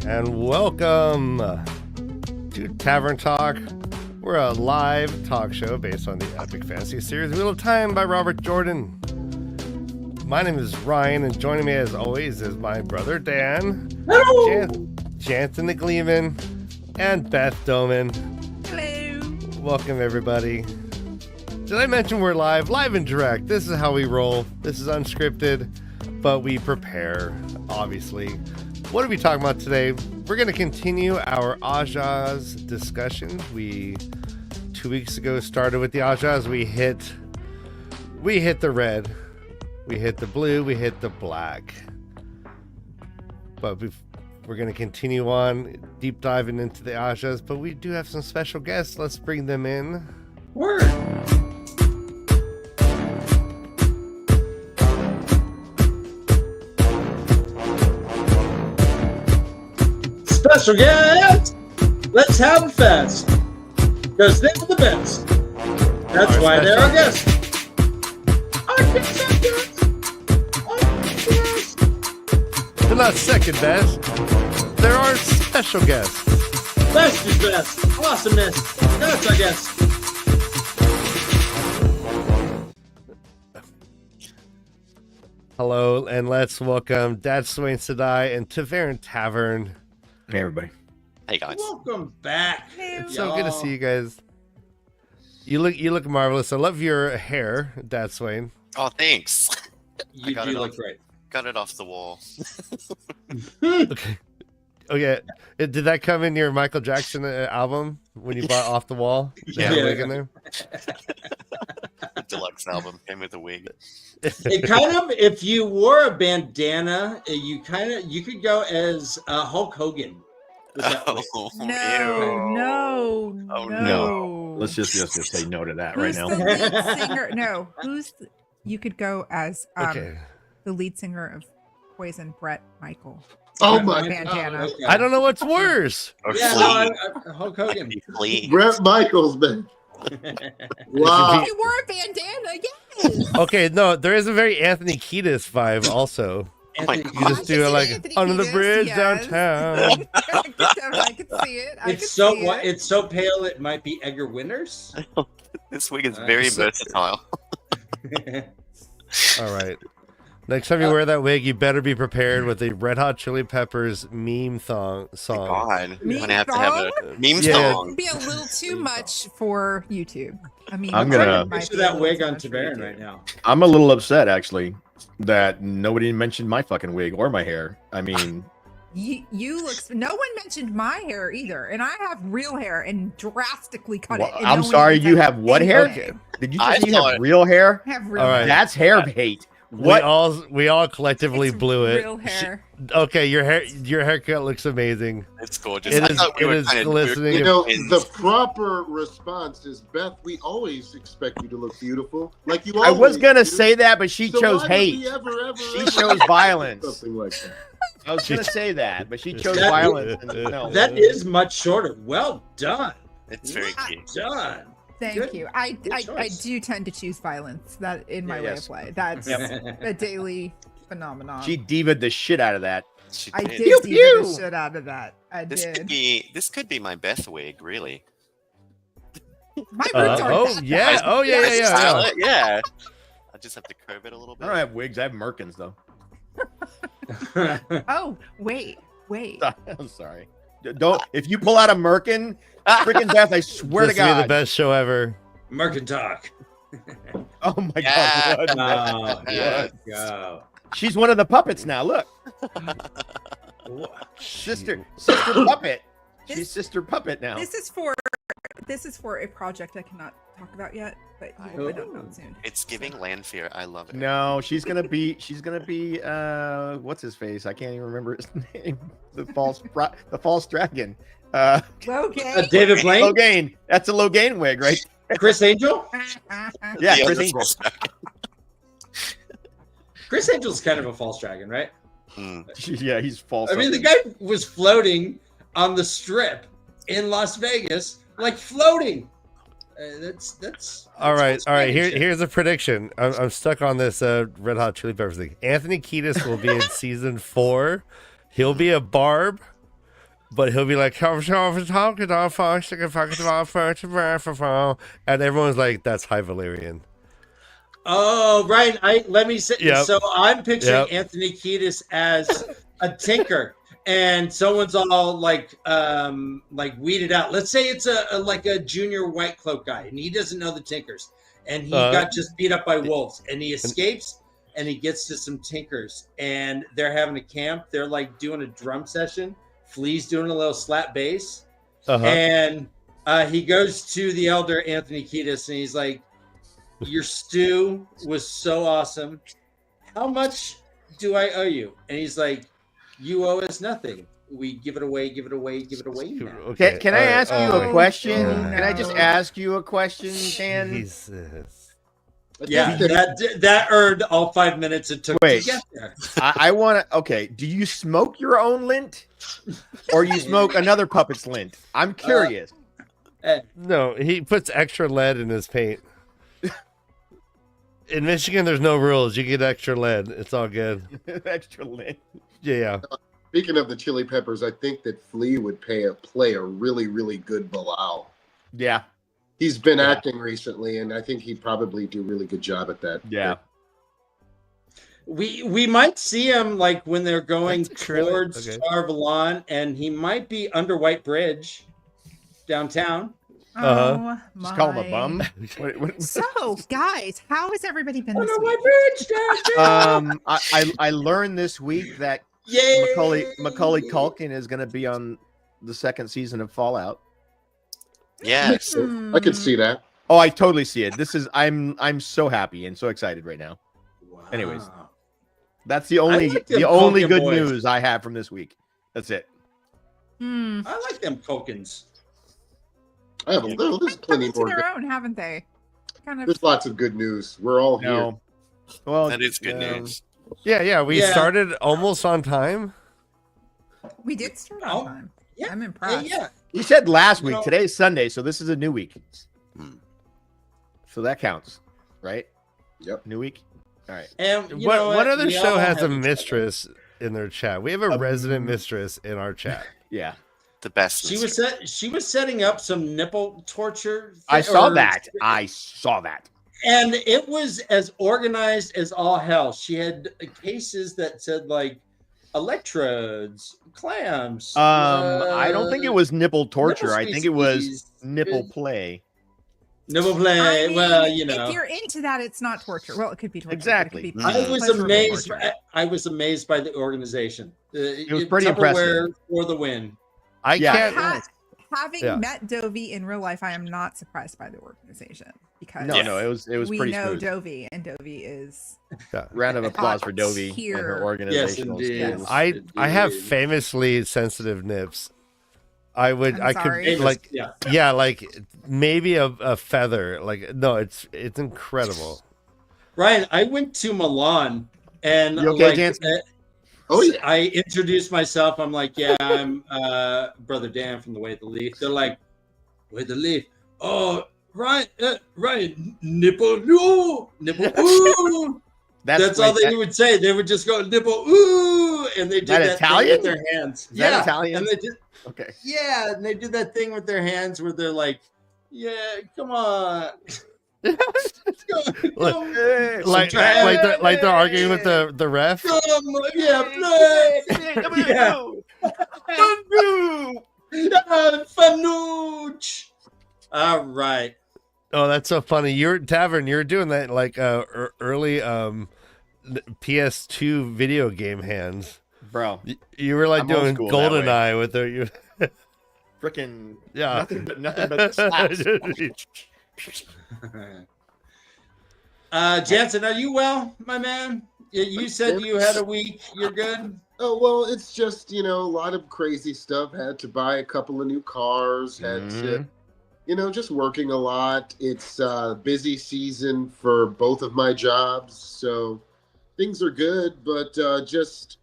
And welcome to Tavern Talk. We're a live talk show based on the epic fantasy series Wheel of Time by Robert Jordan. My name is Ryan, and joining me as always is my brother Dan, Jansen the Gleeman, and Beth Doman. Hello. Welcome, everybody. Did I mention we're live and direct? This is how we roll. This is unscripted, but we prepare, obviously. What are we talking about today? We're going to continue our Ajahs discussion. We 2 weeks ago started with the Ajahs. We hit the red, we hit the blue, we hit the black. But we're going to continue on deep diving into the Ajahs. But we do have some special guests. Let's bring them in. Word. Special guest! Let's have a fest! Because they're the best. That's why they're our guests. They're not second best. They're our special guests. Best is best. Awesomeness. That's our guest. Hello, and let's welcome Dad Swain Sedai and Tavern Tavern. Hey, everybody. Hey, guys. Welcome back. It's so good to see you guys. You look marvelous. I love your hair, Dad Swain. Oh, thanks. You do look great. Got it off the wall. Okay. Okay. Did that come in your Michael Jackson album when you bought Off the Wall? They had a wig in there? Deluxe album came with a wig. It kind of, if you wore a bandana, you could go as Hulk Hogan. Oh, No. Let's just say no to that right now. The lead singer? No, you could go as Okay. the lead singer of Poison, Brett Michael. Oh my bandana. God. Okay. I don't know what's worse. Or Yeah, Flea. Hulk Hogan. Flea. Brett Michaels, man. Wow. If you wore a bandana, yes. Okay, no, there is a very Anthony Kiedis vibe also. Oh my You God. just do it like Anthony under the Kiedis, bridge yes. downtown. I could see it. It's so pale it might be Edgar Winters. This wig is very versatile. All right. Next time you wear that wig, you better be prepared with a Red Hot Chili Peppers meme song. God. Meme I'm gonna have to have a meme Yeah. song. It'd be a little too much for YouTube. I mean, I'm gonna- Picture that wig on Tavern right now. I'm a little upset, actually, that nobody mentioned my fucking wig or my hair. I mean, You look. No one mentioned my hair either, and I have real hair and drastically cut well, it. and I'm no one sorry, even you said have what hair? anything. Did you I just say you have thought- real hair? I have real All right. hair. That's hair hate. What? We all collectively It's blew it. Real hair. Okay, your haircut looks amazing. It's gorgeous. It I is- thought we it were is kind of glistening. You know, twins. the proper response is, Beth, we always expect you to look beautiful. Like you I always was gonna do. say that, but she So chose why would we hate. ever, She chose violence. Something like that. I was gonna say that, but she chose That- violence. and no. That is much shorter. Well done. It's very Well cute. done. Thank Good- you. I choice. do tend to choose violence. That in my Yeah, way yes. of play. That's a daily phenomenon. She diva'd the shit out of that. She I did. did Pew, diva pew. the shit out of that. I This could did. be my Beth wig, really. My roots are Oh yeah, oh yeah, I yeah, style yeah. it, yeah. I just have to curve it a little I bit. don't have wigs. I have merkins, though. Oh wait. I'm sorry. Don't. If you pull out a merkin, freaking Beth, I swear This to will be the God. best show ever. Mercantalk. Oh my Yeah. God. Oh, Yeah. let's go. She's one of the puppets now. Look, sister puppet. She's sister puppet now. This is for a project I cannot talk about yet, but you will find out soon. It's giving land fear. I love it. No, she's gonna be. What's his face? I can't even remember his name. The false dragon. Okay. David Blaine? Logain. That's a Logain wig, right? Chris Angel? Yeah, The Chris other Angel. false dragon. Chris Angel's kind of a false dragon, right? Yeah, he's false. I mean, the guy was floating on the strip in Las Vegas, like floating. That's All right. Spanish shit. Here's a prediction. I'm stuck on this Red Hot Chili Peppers thing. Anthony Kiedis will be in season 4. He'll be a barb. But he'll be like, and everyone's like, that's High Valyrian. Oh, right. Let me say. Yep. So I'm picturing Yep. Anthony Kiedis as a tinker, and someone's all like weeded out. Let's say it's a junior white cloak guy, and he doesn't know the tinkers, and he got just beat up by wolves, and he escapes, and he gets to some tinkers, and they're having a camp. They're like doing a drum session. Flea's doing a little slap bass, and he goes to the elder Anthony Kiedis, and he's like, your stew was so awesome. How much do I owe you? And he's like, you owe us nothing. We give it away now. Okay. Can I ask you a question? Oh, Can I just no. ask you a question, Dan? Jesus. Yeah, that earned all 5 minutes it took to get there. I want to. Okay, do you smoke your own lint, or you smoke another puppet's lint? I'm curious. No, he puts extra lead in his paint. In Michigan, there's no rules. You get extra lead. It's all good. Extra lint. Yeah. Speaking of the chili peppers, I think that Flea would play a really, really good Bilal. Yeah. He's been acting recently, and I think he'd probably do a really good job at that. Yeah. We might see him like when they're going towards Okay. Tarvalon, and he might be under White Bridge downtown. Oh, Just call him a bum. So, guys, how has everybody been this Under week? White Bridge downtown. I learned this week that Yay! Macaulay Culkin is going to be on the second season of Fallout. Yes. I could see that. Oh, I totally see it. I'm so happy and so excited right now. Wow. Anyways. That's the only like them good Culkin boys. news I have from this week. That's it. Hmm. I like them Culkins. I have a little. There's They've come plenty into more. their own, haven't they? Kind of. There's lots of good news. We're all here. No. Well, That is good news. Yeah. We Yeah. started almost on time. We did start on Oh, time. yeah. I'm impressed. Yeah. You said last week. No. Today's Sunday, so this is a new week. Hmm. So that counts, right? Yep. New week. All right. And you What know what other We show all has have a each other. mistress in their chat? We have a resident mistress in our chat. Yeah. The best. She was setting up some nipple torture. I saw or- that. I saw that. And it was as organized as all hell. She had cases that said like electrodes, clamps. I don't think it was nipple torture. nipple I think it was squeeze. nipple play. Nipple play. I mean, well, you know. if you're into that, it's not torture. Well, it could be torture. but Exactly. It could be I was pleasurable amazed. torture. I was amazed by the organization. It was pretty Tupperware impressive. for the win. I Yeah. can't. Having Yeah. met Dovey in real life, I am not surprised by the organization because No, it was we pretty know smooth. Dovey, and Dovey is Round of applause for Top Dovey and tier. her Yes, organizational indeed. skills. I have Indeed. famously sensitive nips. I would. I'm I sorry. could Famous, like. yeah. Yeah, like maybe a feather. Like no, it's incredible. Ryan, I went to Milan and You okay, like, Jansen? Oh yeah. I introduced myself. I'm like, yeah, I'm Brother Dan from the Way of the Leaf. They're like, Way of the Leaf. Oh, Ryan, nipple, no, nipple, ooh. That's all they would say. They would just go nipple, ooh, and they did That that Italian? thing with their hands. Is that Italian? and they did. Okay. Yeah, and they do that thing with their hands where they're like, yeah, come on. Like Like they're arguing with the ref. Come on, yeah, Fanucci. All right. Oh, that's so funny. You're Tavern. You're doing that like early PS2 video game hands. Bro, You were like I'm old doing school that way. GoldenEye with the freaking yeah. nothing but slaps. Jansen, are you well, my man? You said you had a week. You're good? Oh well, it's just a lot of crazy stuff. Had to buy a couple of new cars. Had to, just working a lot. It's busy season for both of my jobs, so things are good. But just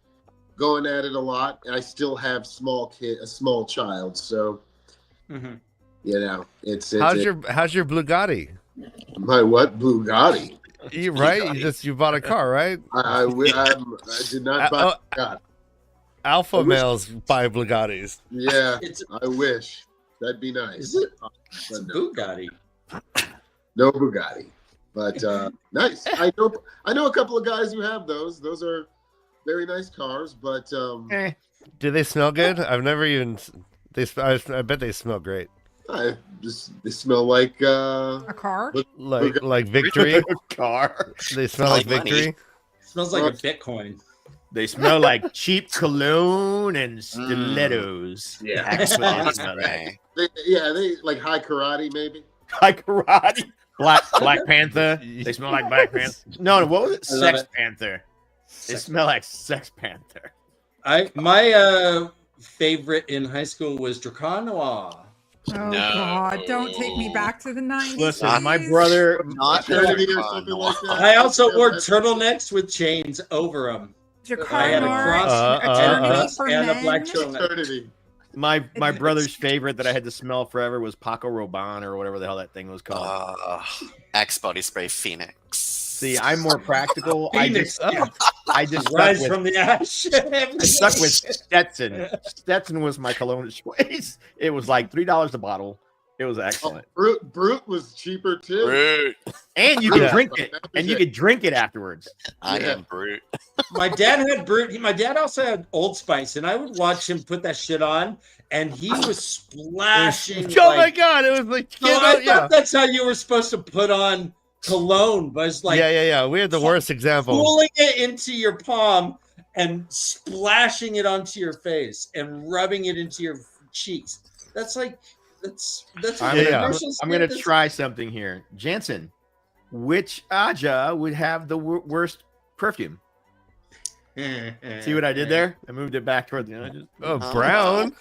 going at it a lot. I still have a small child, so it's How's your Bugatti? my what Bugatti? You right? You bought a car, right? I did not buy. God. alpha males buy Bugattis. Yeah, It's I wish. That'd be nice. Is it? But a no, Bugatti. no Bugatti. But nice. I know a couple of guys who have those. Those are very nice cars, but Do they smell good? I've never even. I bet they smell great. they smell like A car? Like victory. Car. They smell like Like money. victory. Smells like a Bitcoin. They smell like cheap cologne and stilettos. yeah. Excellent. That's smell okay. They like high karate maybe. Like karate. Black Panther. They smell like Black Panther. No, what was it? I love Sex it. Panther. They smell like Sex Panther. My favorite in high school was Dracanois. Oh No. God! Don't take me back to the 90s. Listen, my please. brother. Not Fraternity or Dracanois. something like that. I also Yeah, wore that's- turtlenecks with chains over them. I had a Dracarys, cross Eternity for and a Men. black turtleneck. Fraternity. My brother's favorite that I had to smell forever was Paco Rabanne or whatever the hell that thing was called. Axe body spray Phoenix. See, I'm more practical. Phoenix, I just stuck rise with, from the ash. I stuck with Stetson. Stetson was my cologne of choice. It was like $3 a bottle. It was excellent, Brute was cheaper too. Brute. and you could Yeah. drink it, and you could drink it afterwards. I Yeah. am brute. My dad had Brute. My dad also had Old Spice, and I would watch him put that shit on, and he was splashing. Oh my like, god! It was like no, I yeah. thought that's how you were supposed to put on cologne, but it's like yeah. We had the worst example. pulling it into your palm and splashing it onto your face and rubbing it into your cheeks. That's like that's I'm Yeah, gonna, yeah. I'm gonna try something here, Jansen. Which Aja would have the worst perfume? See what I did there? I moved it back toward the edges. Oh, brown.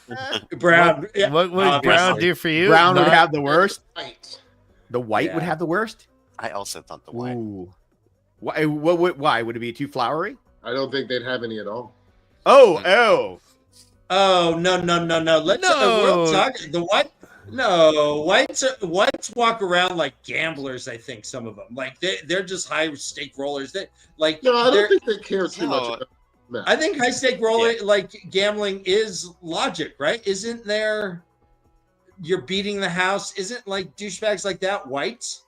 Brown. Yeah, What would obviously. brown do for you? Brown would Not- have the worst. Right. The white would Yeah. have the worst. I also thought the white. Ooh. Why? Why would it be too flowery? I don't think they'd have any at all. Oh. Oh no! Let's No. we'll talk the white. No, whites walk around like gamblers. I think some of them like they're just high stake rollers. They like No, I they're- don't think they care too No. much about that. I think high stake roller like gambling is logic, right? Isn't there? You're beating the house. Isn't like douchebags like that whites?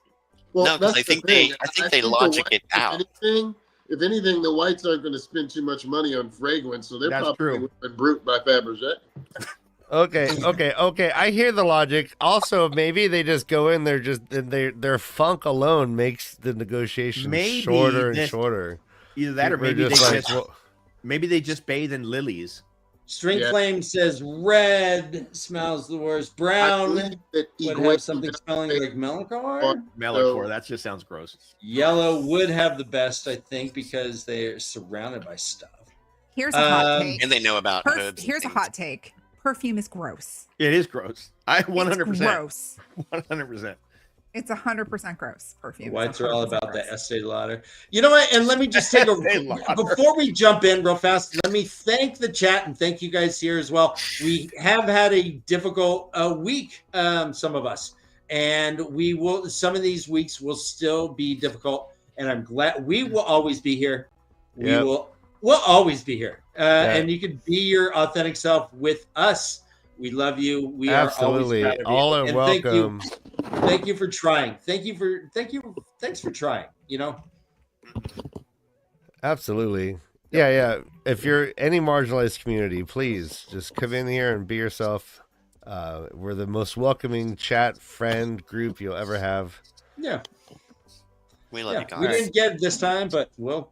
Well, No, 'cause that's I the think thing. they- I think they the logic whites, it out. If anything, the whites aren't going to spend too much money on fragrance, so they're That's probably true. with Brute by Fabergé. Okay. I hear the logic. Also, maybe they just go in there. Just their funk alone makes the negotiation Maybe shorter and this- shorter. Either that, or We're maybe just they like, just maybe they just bathe in lilies. String Yeah. Flame says red smells the worst. I Brown believe that would Iguazu have something does smelling make- like melancholy. Melancholy. That just sounds gross. Yellow would have the best, I think, because they're surrounded by stuff. Here's a hot Um, take. And they know about herbs. and Here's a things. hot take. Perfume is gross. It is gross. I It's 100%. gross. 100%. It's 100% gross. Perfume. is Whites are all 100% about gross. the Estee Lauder. You know what? And let me just take Estee Lauder. before we jump in real fast. Let me thank the chat and thank you guys here as well. We have had a difficult week, some of us, and we will. Some of these weeks will still be difficult, and I'm glad we will always be here. We Yep. will always be here, Yeah. and you can be your authentic self with us. We love you. We Absolutely. are always proud of you. All are And welcome. Thank you for trying. Thanks for trying. You know, Absolutely. Yeah. If you're any marginalized community, please just come in here and be yourself. We're the most welcoming chat friend group you'll ever have. yeah, We love you We guys. didn't get it this time, but we'll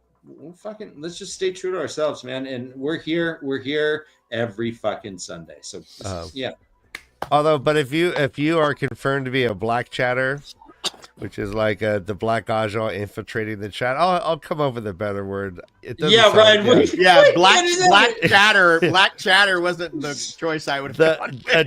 fucking let's just stay true to ourselves, man. And we're here every fucking Sunday. So yeah, But if you are confirmed to be a black chatter, which is like the black Ajah infiltrating the chat, I'll come up with a better word. It doesn't yeah, sound Ryan. good. What, Yeah, what black is that? black chatter wasn't the choice I would have gone with. A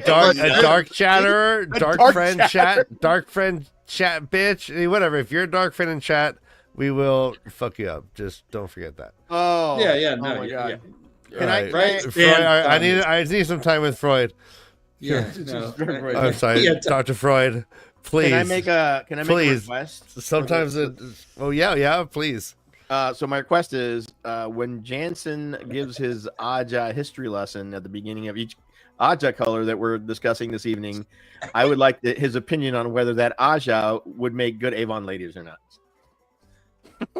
dark chatterer, dark dark friend chatter. dark friend chat bitch, whatever. If you're a dark friend in chat, we will fuck you up. Just don't forget that. Oh, Yeah, oh no, my yeah, God. Can I- Right. Freud, I need some time with Freud. Yeah, no, Right. I'm sorry, Yeah, Dr. Freud. Please. Can I make a Please. request? Sometimes it. Oh yeah, please. So my request is, when Jansen gives his Aja history lesson at the beginning of each Aja color that we're discussing this evening, I would like his opinion on whether that Aja would make good Avon ladies or not.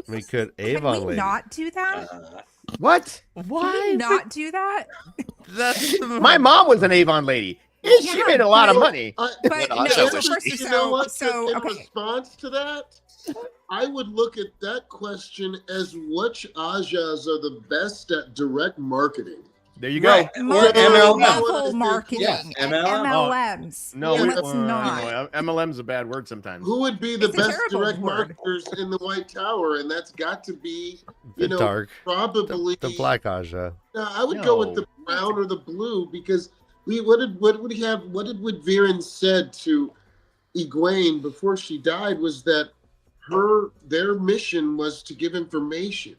We could Can Avon we lady. not do that? What? Can Why? we not do that? That's My mom was an Avon lady. And she Yeah, made a lot of but- money. But What no, Aja so was first, she? You know what? so in okay. response to that, I would look at that question as which Ajahs are the best at direct marketing. There you go. Right. Or Multi-level MLM. marketing Yes, and MLM. MLMs. No, let's not. no, MLM's a bad word sometimes. Who would be the It's a best terrible direct word. marketers in the White Tower? And that's got to be, the you know, dark, probably the black Aja. No, I would go with the brown or the blue because what did Viren said to Egwene before she died was that their mission was to give information,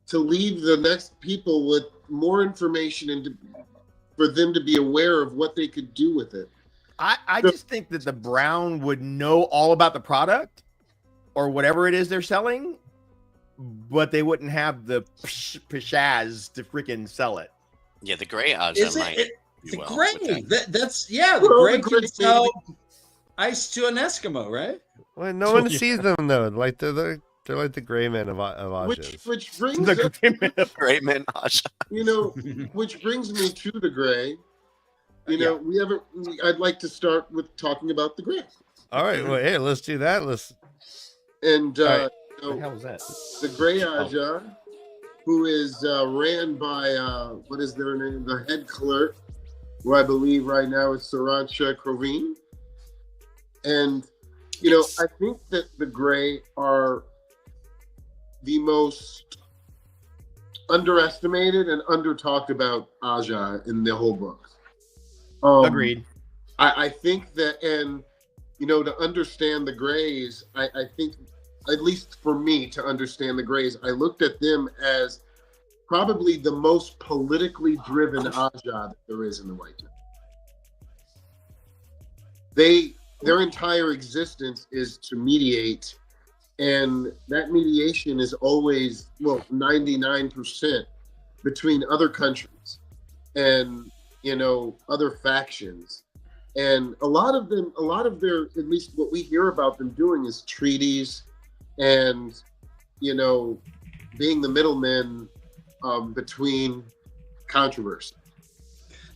to leave the next people with more information and for them to be aware of what they could do with it. I just think that the brown would know all about the product or whatever it is they're selling, but they wouldn't have the pashaz to freaking sell it. Yeah, the gray Aja Is might. it do the well gray? with that. That's the Well, gray the gray can sell ice to an Eskimo, right? Well, no one sees them though. Like they're like the gray men of Ajas. Which brings The up, gray man. Gray man Aja. you know, which brings me to the gray. You know, I'd like to start with talking about the gray. All right, well, hey, let's do that. And All right. you What the know, hell is that? the Grey Aja, who is ran by what is their name? The head clerk, who I believe right now is Sarancha Krovin. And you know, I think that the Grey are the most underestimated and under talked about Aja in the whole book. Agreed. I think that, and you know, to understand the Greys, I think, at least for me to understand the Greys, I looked at them as probably the most politically driven Aja that there is in the White Tower. Their entire existence is to mediate, and that mediation is always, 99% between other countries and, you know, other factions. And a lot of their, at least what we hear about them doing is treaties and, you know, being the middlemen between controversy.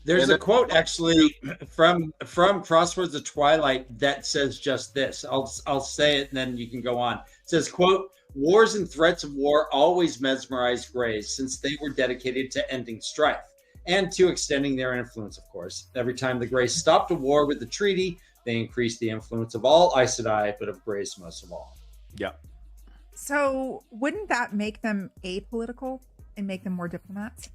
There's And a quote actually from Crosswords of Twilight that says just this. I'll say it and then you can go on. It says, quote, "Wars and threats of war always mesmerized Greys since they were dedicated to ending strife and to extending their influence, of course. Every time the Greys stopped a war with the treaty, they increased the influence of all Aes Sedai, but of Greys most of all." Yeah. So wouldn't that make them apolitical and make them more diplomats?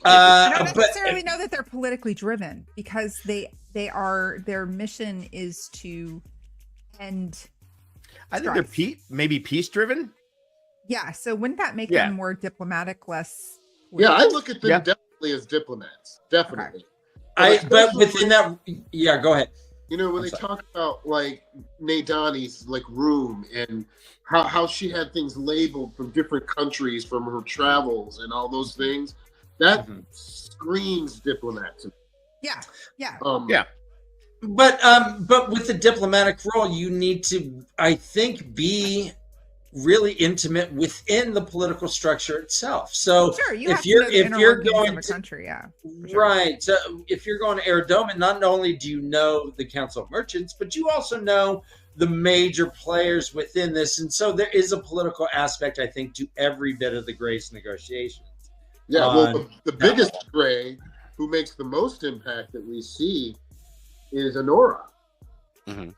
I don't necessarily know that they're politically driven because their mission is to end. I think they're maybe peace driven. Yeah. So wouldn't that make Yeah. them more diplomatic, less? Yeah, I look at them Yeah. definitely as diplomats. Definitely. But within that, yeah, go ahead. You know, when they talk about like Nadani's like room and how she had things labeled from different countries from her travels and all those things, that screams diplomat to me. Yeah. Yeah. Yeah. But with the diplomatic role, you need to, I think, be really intimate within the political structure itself. So Sure, you if have to you're know the if inner you're workings going of a to, country, yeah, for sure. right, so if you're going to Aerodome, not only do you know the Council of Merchants, but you also know the major players within this, and so there is a political aspect, I think, to every bit of the Grace negotiations. Yeah, well, the biggest Grey who makes the most impact that we see is Honora. Mm-hmm.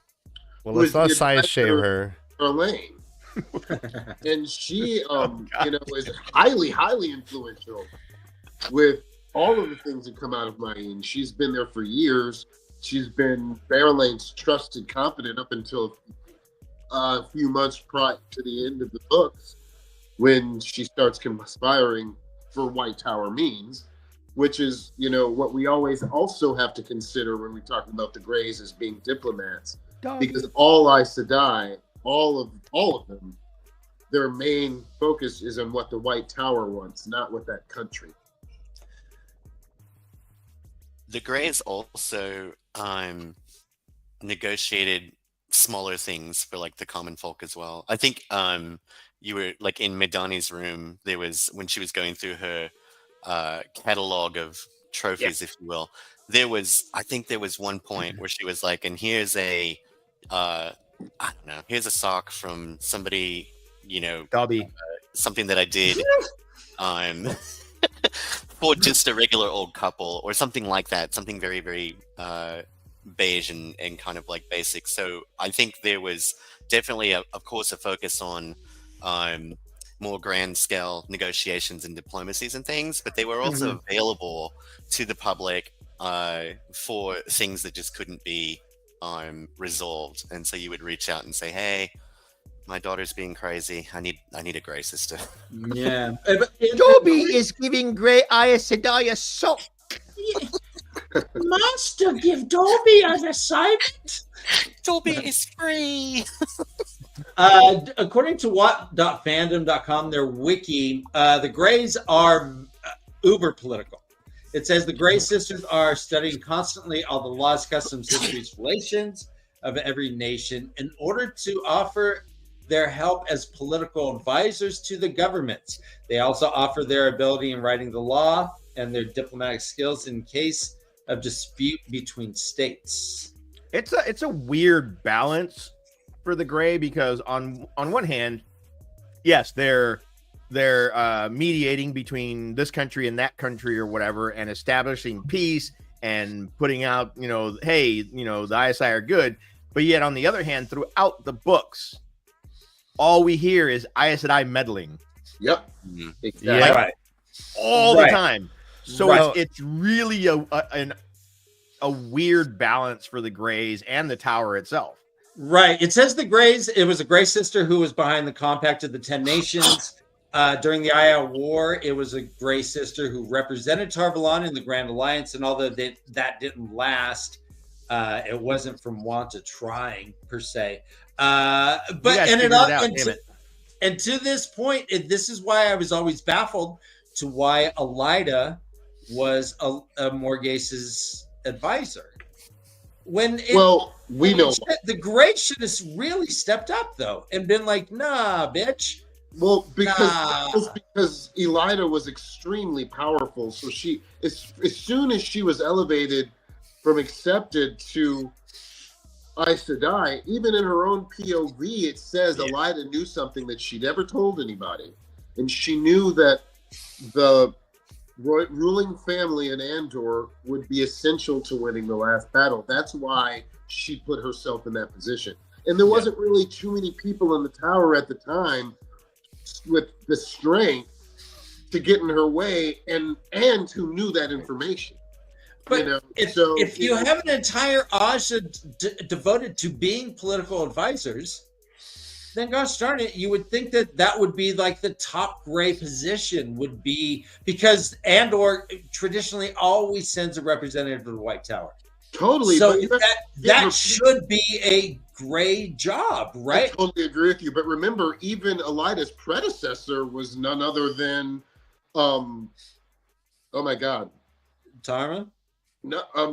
Well, let's not side shame her. Elaine. And she, you know, is highly, highly influential with all of the things that come out of Mayene. She's been there for years. She's been Berelain's trusted confidant up until a few months prior to the end of the books, when she starts conspiring for White Tower means, which is, you know, what we always also have to consider when we talk about the Greys as being diplomats, because all Aes Sedai all of them, their main focus is on what the White Tower wants, not what that country. The Greys also negotiated smaller things for like the common folk as well. I think you were like in Midani's room. There was when she was going through her catalog of trophies, if you will. I think there was one point where she was like, "And here's a, I don't know, here's a sock from somebody, Dobby. something that I did, for just a regular old couple or something like that, something very, very beige and kind of like basic." So I think there was definitely, of course, a focus on more grand scale negotiations and diplomacies and things, but they were also available to the public for things that just couldn't be resolved. And so you would reach out and say, "Hey, my daughter's being crazy. I need a Grey sister." Yeah. Dobby is giving Grey Aes Sedai a sock. Master, give Dobby an assignment. Dobby is free. According to what.fandom.com, their wiki, the Greys are uber political. It says the Grey sisters are studying constantly all the laws, customs, histories, relations of every nation in order to offer their help as political advisors to the governments. They also offer their ability in writing the law and their diplomatic skills in case of dispute between states. It's a weird balance for the Grey, because on one hand, yes, they're mediating between this country and that country or whatever, and establishing peace and putting out, hey, the Aes Sedai are good. But yet, on the other hand, throughout the books, all we hear is Aes Sedai meddling. Yep. Exactly. Yeah, right. All the time. So it's really a weird balance for the Greys and the Tower itself. Right. It says the Greys, it was a Grey sister who was behind the Compact of the 10 Nations. During the Aiel War, it was a Grey sister who represented Tar-Valon in the Grand Alliance, and although that didn't last, it wasn't from want of trying, per se. And to this point, this is why I was always baffled to why Elida was a Morghase's advisor. We know the Greys should have really stepped up though and been like, "Nah, bitch." Well, because Elida was extremely powerful, so she as soon as she was elevated from accepted to Aes Sedai, even in her own POV, it says Elida knew something that she never told anybody, and she knew that the ruling family in Andor would be essential to winning the last battle. That's why she put herself in that position. And there wasn't really too many people in the Tower at the time with the strength to get in her way and who knew that information. But if you have an entire Ajah devoted to being political advisors, then gosh darn it, you would think that would be like the top Grey position would be, because Andor traditionally always sends a representative to the White Tower. Totally. So that should be a Grey job, right? I totally agree with you. But remember, even Elida's predecessor was none other than, oh my God, Tarma. No, how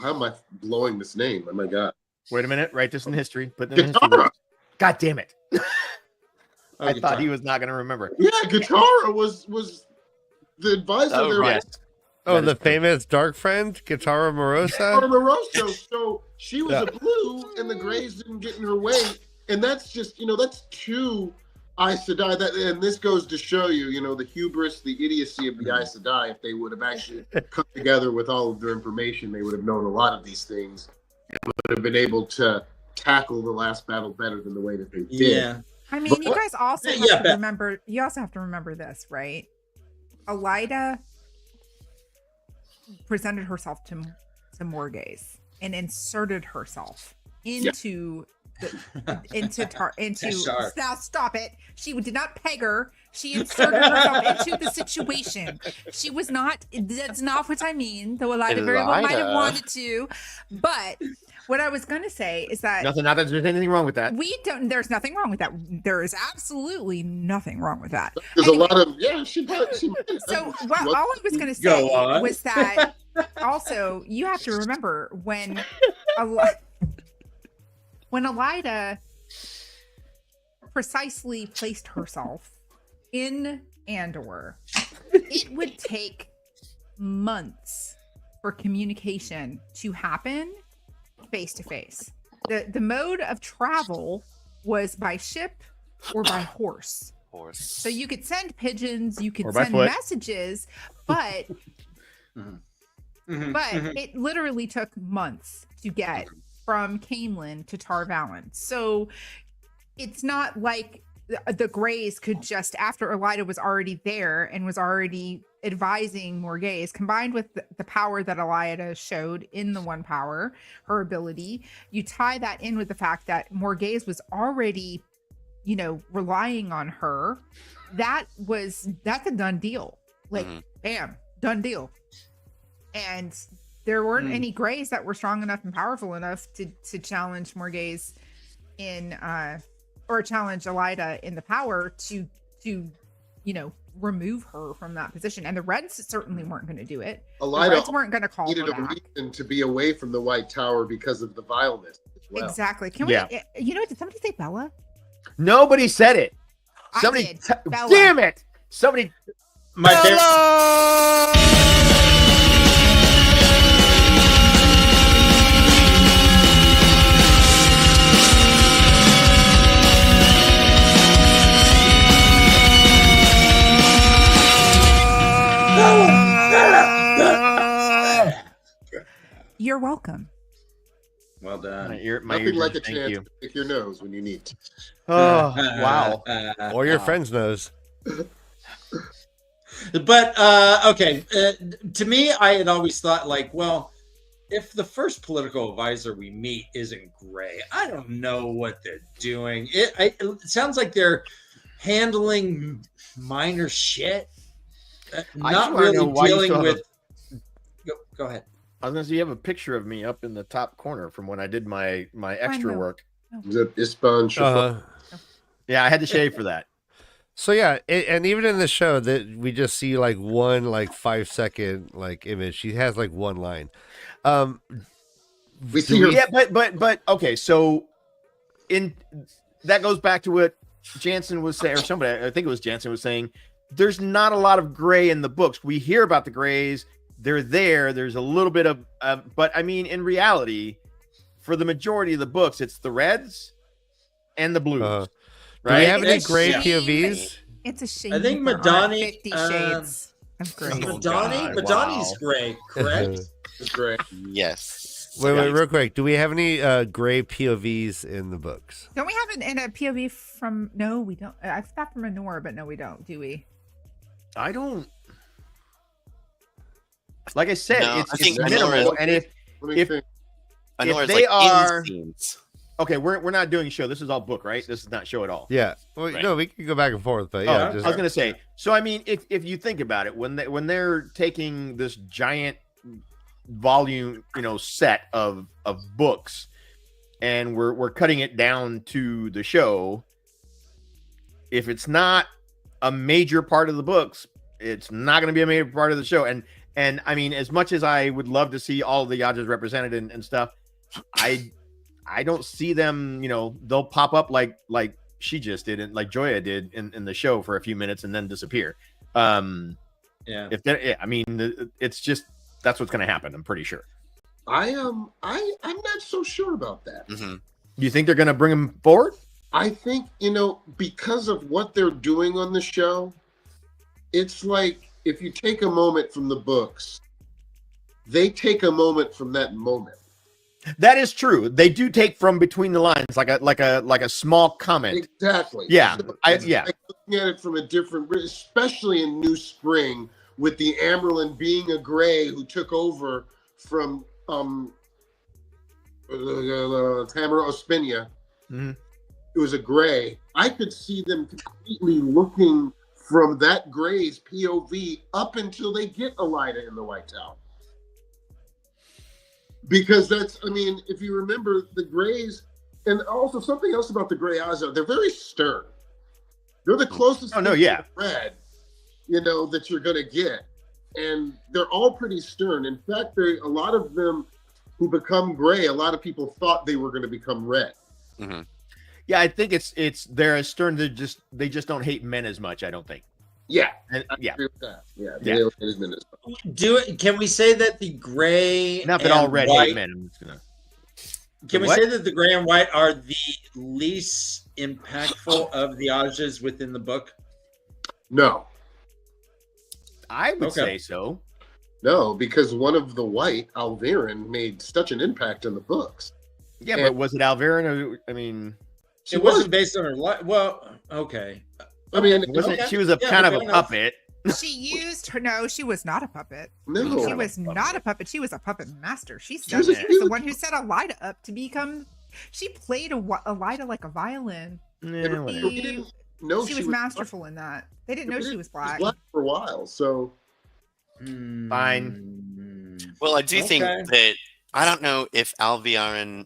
am I blowing this name? Oh my God. Wait a minute. Write this in history. Put it in history. God damn it. I thought he was not going to remember. Yeah, Katara was the advisor there. Yes. Oh, the famous dark friend, Katara Morosa? Katara Morosa. So she was a blue, and the Greys didn't get in her way. And that's just, that's two Aes Sedai. And this goes to show you, the hubris, the idiocy of the Aes Sedai. If they would have actually come together with all of their information, they would have known a lot of these things. And would have been able to tackle the last battle better than the way that they did. Yeah. I mean, you guys also have to remember. You also have to remember this, right? Elida presented herself to Morghaze and inserted herself into now stop it. She did not peg her. She inserted herself into the situation. She was not. That's not what I mean. Though Elida very well might have wanted to, but What I was going to say is that Nothing. Not that there's anything wrong with that. there's nothing wrong with that. There is absolutely nothing wrong with that. There's Anyway, a lot of she might. so all I was going to Go say on. was that also you have to remember when Elida precisely placed herself in Andor, it would take months for communication to happen face to face. The mode of travel was by ship or by horse. So you could send pigeons, you could send messages, but it literally took months to get from Camelin to Tar Valon. So it's not like the Greys could just, after Elida was already there and was already advising Morghese, combined with the power that Elida showed in the One Power, her ability, you tie that in with the fact that Morghese was already, relying on her. That's a done deal. Like, bam, done deal. And there weren't any Greys that were strong enough and powerful enough to challenge Morghese in or challenge Elida in the power to remove her from that position. And the Reds certainly weren't going to do it. Elida the Reds weren't going to call needed her a back. reason to be away from the White Tower because of the vileness as well. Exactly. Can we? Did somebody say Bella? Nobody said it. I Somebody. did. Bella. Damn it! Somebody. My favorite. You're welcome. Well done. My ears Nothing like a thank chance you. to pick your nose when you need to. Oh wow! Or your friend's nose. But okay, to me, I had always thought like, well, if the first political advisor we meet isn't Gray, I don't know what they're doing. It sounds like they're handling minor shit, not really dealing with. Go ahead. I was gonna say you have a picture of me up in the top corner from when I did my extra work. The Ispan Shafar. Yeah, I had to shave for that. So yeah, and even in the show that we just see like one 5-second image. She has one line. We see her. Yeah, but okay. So that goes back to what Jansen was saying, or somebody, I think it was Jansen, was saying. There's not a lot of Gray in the books. We hear about the Grays. They're there. There's a little bit of, but I mean, in reality, for the majority of the books, it's the Reds and the Blues. Do we have any Gray POVs? It's a shame. I think there aren't Madani. 50 shades of Gray. Madani's Gray, correct? It's great. Yes. Wait, real quick. Do we have any Gray POVs in the books? Don't we have it in a POV from? No, we don't. I've thought from Anora, but no, we don't. Do we? I don't. Like I said, No, I it's think minimal. Anora- And if Think. Anora's they in are- scenes. okay, we're not doing show. This is all book, right? This is not show at all. Yeah. Well, Right. no, we can go back and forth, but Oh, yeah. I was gonna say. So I mean, if you think about it, when they're taking this giant volume, set of books, and we're cutting it down to the show, if it's not a major part of the books, it's not going to be a major part of the show. And I mean, as much as I would love to see all the Ajahs represented and stuff, I don't see them. They'll pop up like she just did, and like Joya did in the show for a few minutes and then disappear. Yeah. If that, I mean, it's just that's what's going to happen. I'm pretty sure. I'm not so sure about that. Mm-hmm. You think they're going to bring him forward? I think, because of what they're doing on the show, it's like if you take a moment from the books, they take a moment from that moment. That is true. They do take from between the lines, like a small comment. Exactly. Yeah, So I- it's yeah. like looking at it from a different, especially in New Spring, with the Amberlin being a Gray who took over from Tamara Ospinia. Mhm. It was a Gray. I could see them completely looking from that Gray's POV up until they get Elida in the White Tower. because that's, I mean, if you remember the Greys, and also something else about the Grey Aja, they're very stern. They're the closest Oh, no, thing yeah. to red, you know, that you're going to get. And they're all pretty stern. In fact, a lot of them who become gray, a lot of people thought they were going to become red. Hmm. Yeah, I think it's they're as stern. They just don't hate men as much. I don't think. Yeah, And, I yeah, agree with that. Yeah, Yeah. they don't hate as many as well. Can we say that the gray not that all and red white, hate men. I'm just gonna. Can we What? say that the gray and white are the least impactful of the Ajahs within the book? No, I would Okay. say so. no, because one of the white, Alviren, made such an impact in the books. Yeah, And- but was it Alvarin? I mean, She It wasn't based on her life. Well, okay. I mean, wasn't Okay. she was a Yeah, kind of fair a enough. puppet? She used her. No, she was not a puppet. no. She was not a puppet. She was a puppet master. She She was a studied. She was the huge- one who set Elida up to become. She played Elida like a violin. Yeah, whatever. We didn't know she was masterful in that. They didn't know she was black. for a while, so Fine. Well, I do think Okay. that I don't know if Alviarin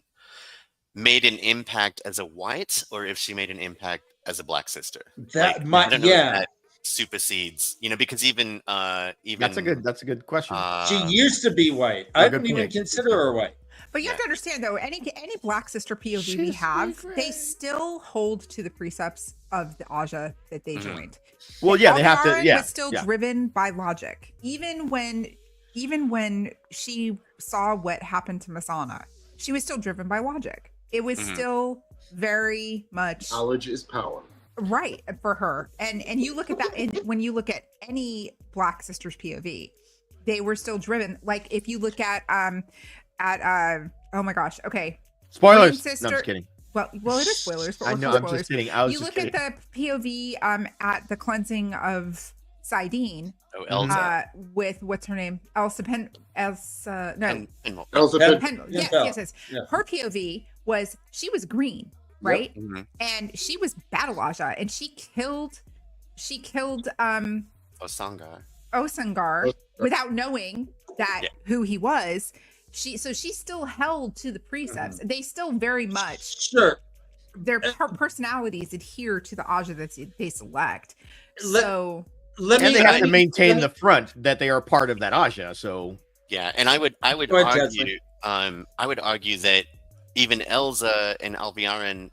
made an impact as a white or if she made an impact as a black sister. That I might, don't know if yeah. that supersedes, because even That's a good question. She uh, used to be white. Oh, I good didn't even point. consider her white. But you have to understand though, any black sister POV we have, they still hold to the precepts of the Aja that they Mhm. joined. well, yeah, they have to. Alvarin Yeah, was still yeah. driven by logic. Even when she saw what happened to Masana, she was still driven by logic. It was Mhm. still very much knowledge is power. right for her. And you look at that, and when you look at any black sisters POV, they were still driven. Like if you look at oh my gosh, okay. Spoilers. Twin No, I'm sister- just kidding. Well, it is spoilers, but I we're know. full I'm spoilers. just kidding. I was You just look kidding. at the POV at the cleansing of Sidene oh, Elsa. with what's her name? Elsa Pen Elsa no And Elsa Pen- Pen Yeah. yes. Yeah. Her POV was she was green, right? Mhm. And she was battle Aja, and she killed Osangar. Osangar without knowing that Yeah. who he was. She still held to the precepts. They still very much Sure. their personalities adhere to the Aja that they select. Let- So Let And me they have to let me- maintain let the me- front that they are part of that Aja. So Yeah, and I would Go ahead, argue that even Elza and Alviarin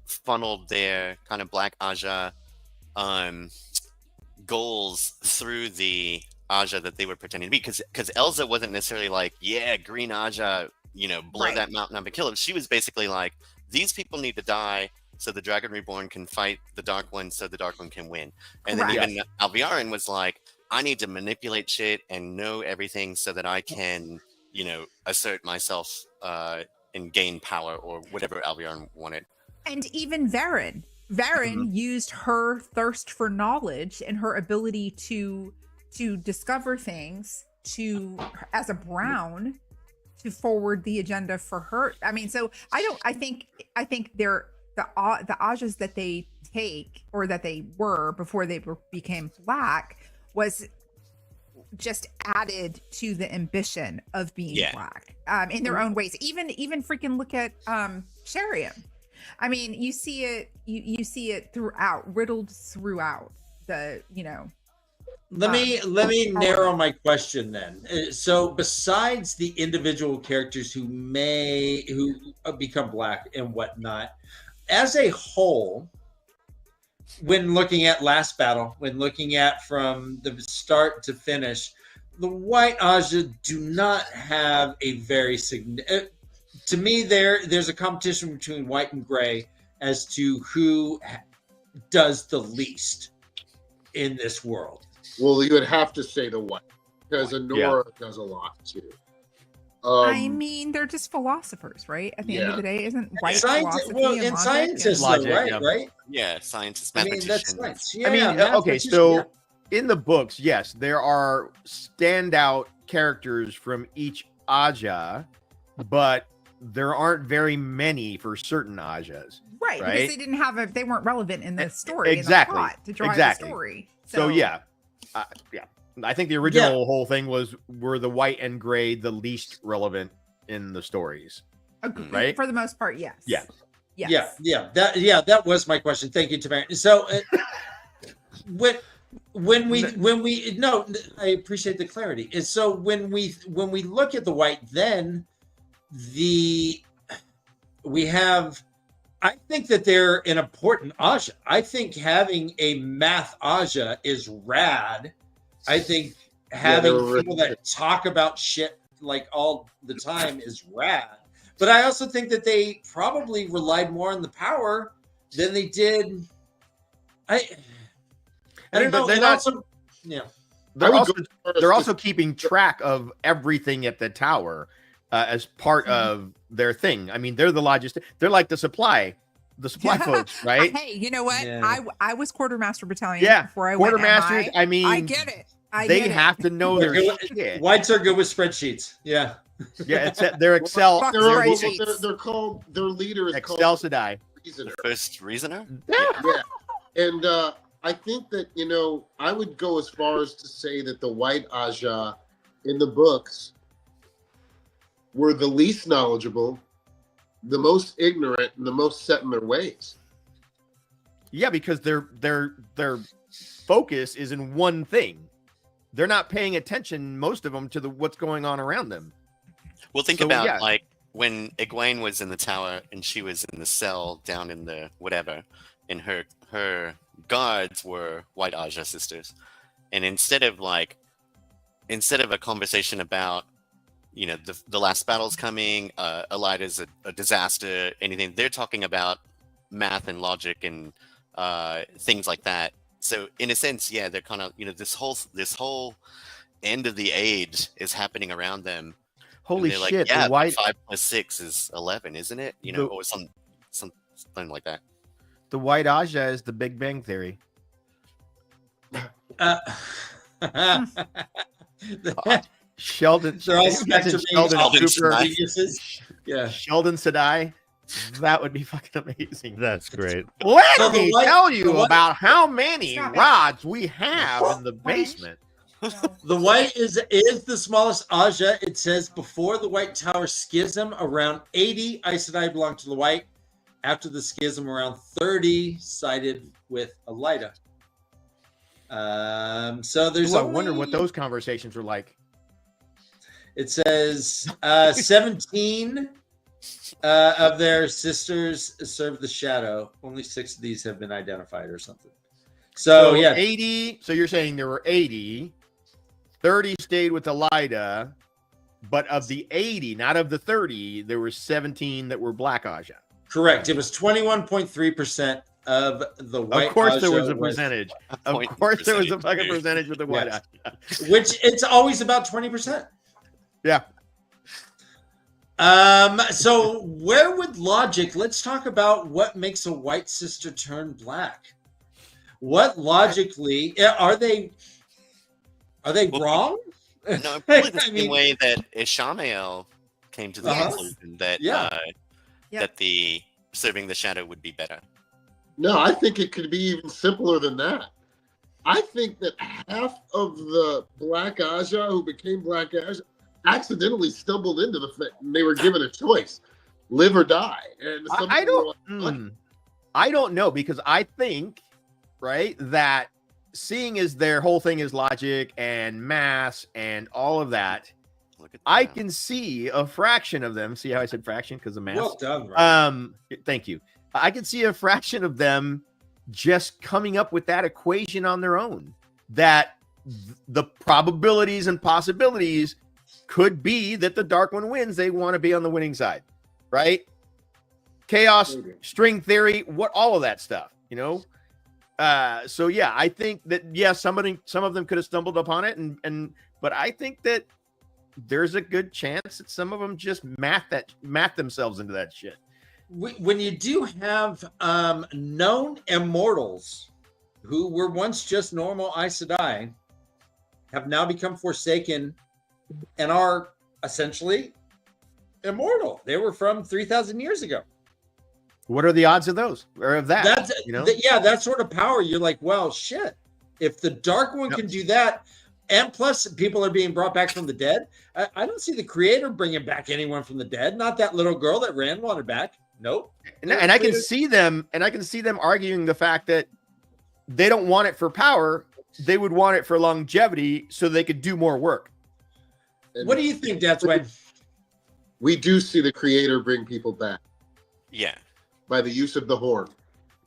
funneled their kind of black Aja goals through the Aja that they were pretending to be, because Elza wasn't necessarily like, yeah, green Aja, blow Right. that mountain up and kill him. She was basically like, these people need to die so the Dragon Reborn can fight the Dark One so the Dark One can win. And then Correct. even Alviarin was like, I need to manipulate shit and know everything so that I can, assert myself and gain power, or whatever Alviarin wanted. and even Varen used her thirst for knowledge and her ability to discover things as a brown to forward the agenda for her. I mean, so I think they're the Ajas that they take, or that they were before they became black, was just added to the ambition of being Yeah. black in their own ways. Even freaking look at Shariam. I mean, you see it you see it throughout, riddled throughout the Let me narrow my question then. So, besides the individual characters who become black and whatnot, as a whole, when looking at Last Battle, when looking at from the start to finish, the White Aja do not have a very significant. To me, there's a competition between White and Gray as to who does the least in this world. Well, you would have to say the white, because Honora does a lot too. I mean, they're just philosophers, right? At the end of Yeah. the day, isn't white Scientists, philosophy and logic? scientists, though, Logic, right? yeah. Right? Yeah, scientists, I mean, mathematicians. that's science. I mean, okay, mathematicians, so yeah. in the books, yes, there are standout characters from each Aja, but there aren't very many for certain Ajas. Right, right? because they didn't have they weren't relevant in the story, exactly, in the plot to drive exactly. the story. So yeah, I think the original whole thing were the white and gray the least relevant in the stories. Right? For the most part, yes. Yeah. Yes. That was my question. Thank you, Tamara. So when we no, I appreciate the clarity. And so when we look at the white, then we have, I think that they're an important Aja. I think having a math Aja is rad. I think having people that talk about shit like all the time is rad. But I also think that they probably relied more on the power than they did. I don't know. They're They're also keeping track of everything at the tower as part of their thing. I mean, they're the logistic. They're like the supply folks, right? Hey, you know what? Yeah. I was quartermaster battalion before I went quartermasters. MI. I mean, I get it. They have to know their shit. Whites are good with spreadsheets. Yeah. Yeah, they're Excel. They're called, their leader is Excel called Sedai. Reasoner. First reasoner? Yeah. And I think that, I would go as far as to say that the white Aja in the books were the least knowledgeable, the most ignorant, and the most set in their ways. Yeah, because their focus is in one thing. They're not paying attention, most of them, to what's going on around them. Well, think about like when Egwene was in the tower and she was in the cell down in the whatever, and her guards were white Aja sisters, and instead of a conversation about the last battle's coming, Elida's a disaster, anything, they're talking about math and logic and things like that. So in a sense, yeah, they're kind of this whole end of the age is happening around them. Holy shit! Like, yeah, the white 5 + 6 is 11, isn't it? Or something like that. The white Aja is the Big Bang Theory. Sheldon. They're all spectrum Sheldon geniuses. Yeah. Sheldon Sedai. That would be fucking amazing. That's great. Let me tell you about how many rods we have in the basement. The white is the smallest Aja. It says before the White Tower schism, around 80 Aes Sedai belonged to the white. After the schism, around 30 sided with Elida. So there's. I wonder what those conversations were like. It says 17 of their sisters serve the shadow. Only 6 of these have been identified or something. So yeah, 80. So you're saying there were 80. 30 stayed with Elida, but of the 80, not of the 30, there were 17 that were Black Aja. Correct. It was 21.3% of the white. Of course, Aja there was a percentage. Of course, there was a fucking percentage with the white Aja. Which it's always about 20%. Yeah. So where would logic? Let's talk about what makes a white sister turn black. What logically are they? Are they wrong? No, probably the same way that Ishamael came to the conclusion that that the serving the shadow would be better. No, I think it could be even simpler than that. I think that half of the Black Aja who became Black Aja accidentally stumbled into the fact they were given a choice, live or die. And I don't know, because I think, right, that seeing as their whole thing is logic and math and all of that, I can see a fraction of them. See how I said fraction because of math? Well done, right? Thank you. I can see a fraction of them just coming up with that equation on their own. That the probabilities and possibilities could be that the Dark One wins. They want to be on the winning side, right? Chaos, string theory, all of that stuff, So yeah, I think that some of them could have stumbled upon it, but I think that there's a good chance that some of them just math themselves into that shit. When you do have known immortals who were once just normal Aes Sedai, have now become Forsaken and are essentially immortal. They were from 3,000 years ago. What are the odds of those or of that? That sort of power. You're like, well, shit. If the Dark One can do that, And plus, people are being brought back from the dead. I don't see the creator bringing back anyone from the dead. Not that little girl that Rand wanted back. Nope. And I can see them, arguing the fact that they don't want it for power. They would want it for longevity so they could do more work. What do you think, Deathway? We do see the creator bring people back. Yeah. By the use of the horn.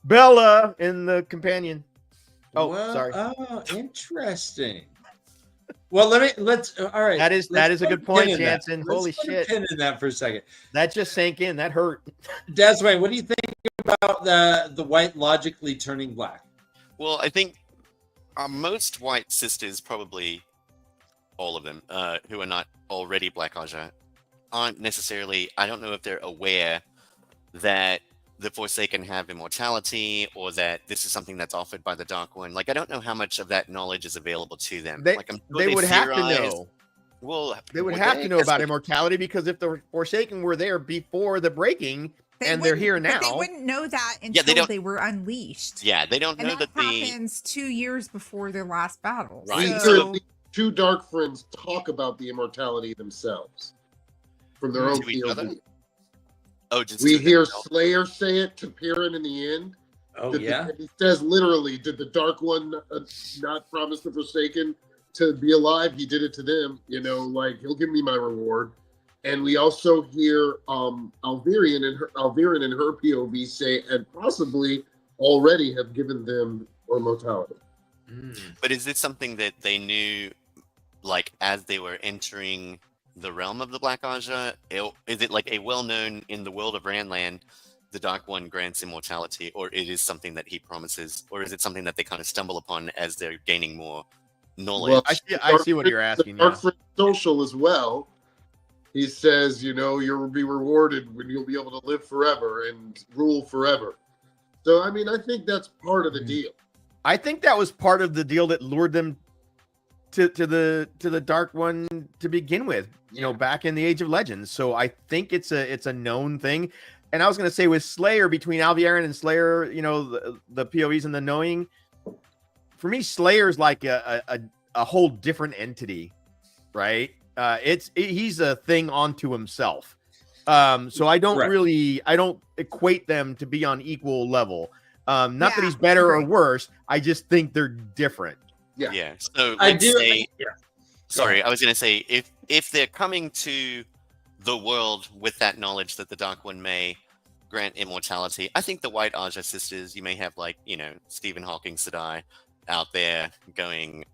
Bella in the companion. Oh, well, sorry. Oh, interesting. Well, let's all right. That is a good point, Jansen. Holy shit. Let's put a pin in that for a second. That just sank in. That hurt. Desway, what do you think about the white logically turning black? Well, I think most white sisters, probably all of them, who are not already Black Aja, aren't necessarily, I don't know if they're aware that the Forsaken have immortality, or that this is something that's offered by the Dark One. Like, I don't know how much of that knowledge is available to them. They, like, they would have to know. Well, they would have to know about immortality, because if the Forsaken were there before the breaking, and they're here now, they wouldn't know that until they were unleashed. Yeah, they don't know that happens 2 years before their last battle. Right. So, the two Dark Friends talk about the immortality themselves from their own POV. Oh, just we hear Slayer say it to Perrin in the end. Oh, yeah. He says literally, did the Dark One not promise the Forsaken to be alive? He did it to them. You know, like, he'll give me my reward. And we also hear Alvarian and her POV say, and possibly already have given them immortality. But is this something that they knew, like, as they were entering the realm of the Black Aja? Is it like a well-known in the world of Randland, the Dark One grants immortality, or it is something that he promises, or is it something that they kind of stumble upon as they're gaining more knowledge? Well, I see what you're asking now. Dark Friend social as well. He says, you know, you'll be rewarded when you'll be able to live forever and rule forever. So, I mean, I think that's part of the deal. I think that was part of the deal that lured them to the Dark One to begin with, you know, back in the Age of Legends. So I think it's a known thing. And I was going to say, with Slayer, between Alviarin and Slayer, you know, the POVs and the knowing, for me, Slayer's like a whole different entity, right? He's a thing onto himself. So I don't I don't equate them to be on equal level. Not that he's better or worse. I just think they're different. Yeah. So I do. Sorry, I was going to say, if they're coming to the world with that knowledge that the Dark One may grant immortality, I think the White Aja sisters, you may have, like, you know, Stephen Hawking Sadai out there going,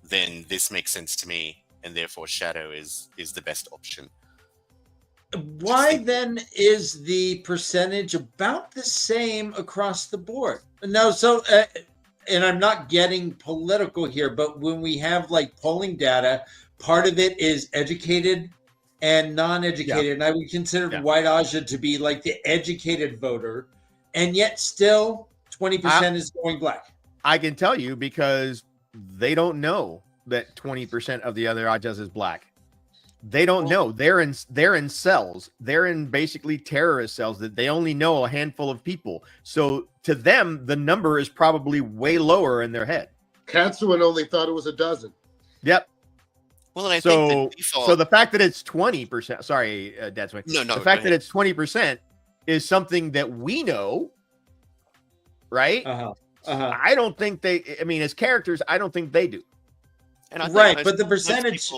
then this makes sense to me, and therefore Shadow is the best option. Why then is the percentage about the same across the board? No, so and I'm not getting political here, but when we have like polling data, part of it is educated and non-educated, and I would consider White Aja to be like the educated voter, and yet still 20% is going black. I can tell you, because they don't know that 20% of the other Ajahs is black. They don't know. They're in cells. They're in basically terrorist cells that they only know a handful of people. So to them, the number is probably way lower in their head. Katsuan only thought it was a dozen. Yep. Well, and I so think that so the fact that it's 20%. Sorry, Dad's way. No. The fact that it's 20% is something that we know, right? I don't think they. I mean, as characters, I don't think they do. And I think but the percentage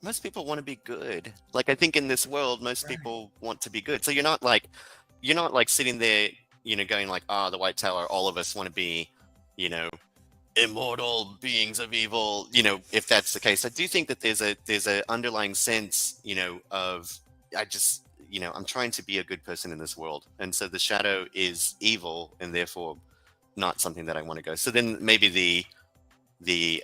most people want to be good. Like, I think in this world, most people want to be good. So you're not like sitting there, you know, going like, the White Tower, all of us want to be, you know, immortal beings of evil. You know, if that's the case, I do think that there's a underlying sense, you know, of, I'm trying to be a good person in this world. And so the Shadow is evil, and therefore not something that I want to go. So then maybe the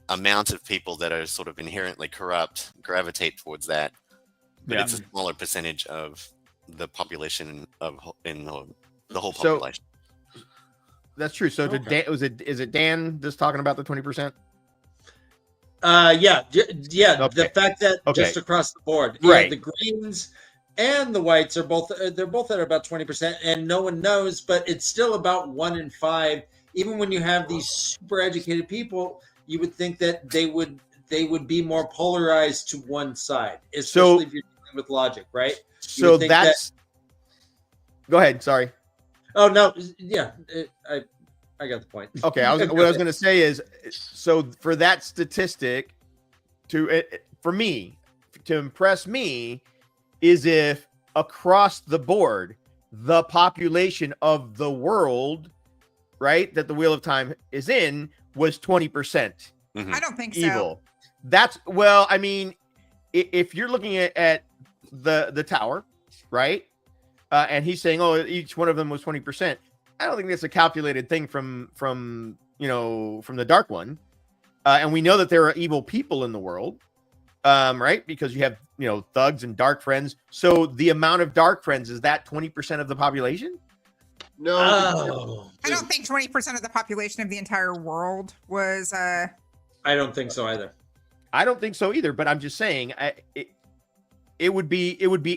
amount of people that are sort of inherently corrupt gravitate towards that, but it's a smaller percentage of the population in the whole population. That's true. So is it Dan just talking about the 20%? The fact that just across the board, the greens and the whites are both at about 20%, and no one knows, but it's still about 1 in 5. Even when you have these super educated people, you would think that they would be more polarized to one side, especially if you're dealing with logic, right? So that's. Go ahead. Sorry. Oh no, yeah, I got the point. Okay, what I was going to say is, so for that statistic to impress me is if across the board the population of the world, right, that the Wheel of Time is in was 20%. I don't think so. Evil. That's, well, I mean, if you're looking at the tower, right, and he's saying, oh, each one of them was 20%. I don't think that's a calculated thing from the Dark One, and we know that there are evil people in the world, right? Because you have thugs and dark friends. So the amount of dark friends, is that 20% of the population? No, I don't think 20% of the population of the entire world was. I don't think so either. I don't think so either. But I'm just saying, it would be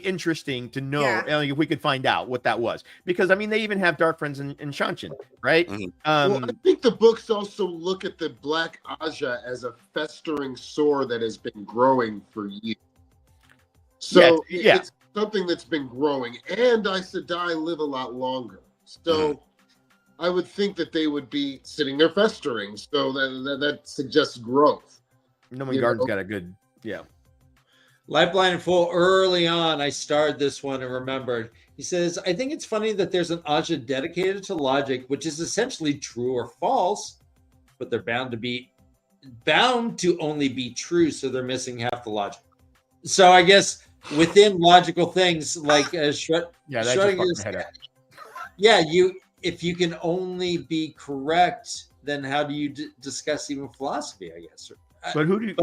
interesting to know if we could find out what that was, because I mean they even have dark friends in Shanshan, right? Well, I think the books also look at the Black Aja as a festering sore that has been growing for years. So it's something that's been growing, and Aes Sedai live a lot longer. So I would think that they would be sitting there festering. So that suggests growth. Nomengarden's got a good Light, Blind, and Full, early on, I starred this one and remembered. He says, I think it's funny that there's an Aja dedicated to logic, which is essentially true or false, but they're bound to only be true, so they're missing half the logic. So I guess within logical things, like if you can only be correct, then how do you discuss even philosophy, I guess? But who do you...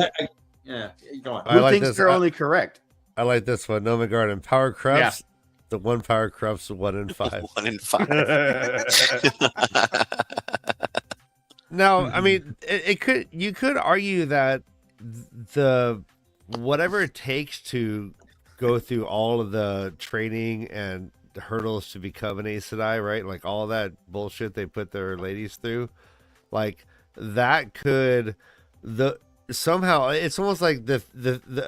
Yeah, go on. Who thinks they're only correct? I like this one. Nomengarden. Power corrupts. The one power corrupts 1 in 5. 1 in 5. Now, I mean, you could argue that the whatever it takes to go through all of the training and the hurdles to become an Aes Sedai, right? Like all that bullshit they put their ladies through, like that could somehow it's almost like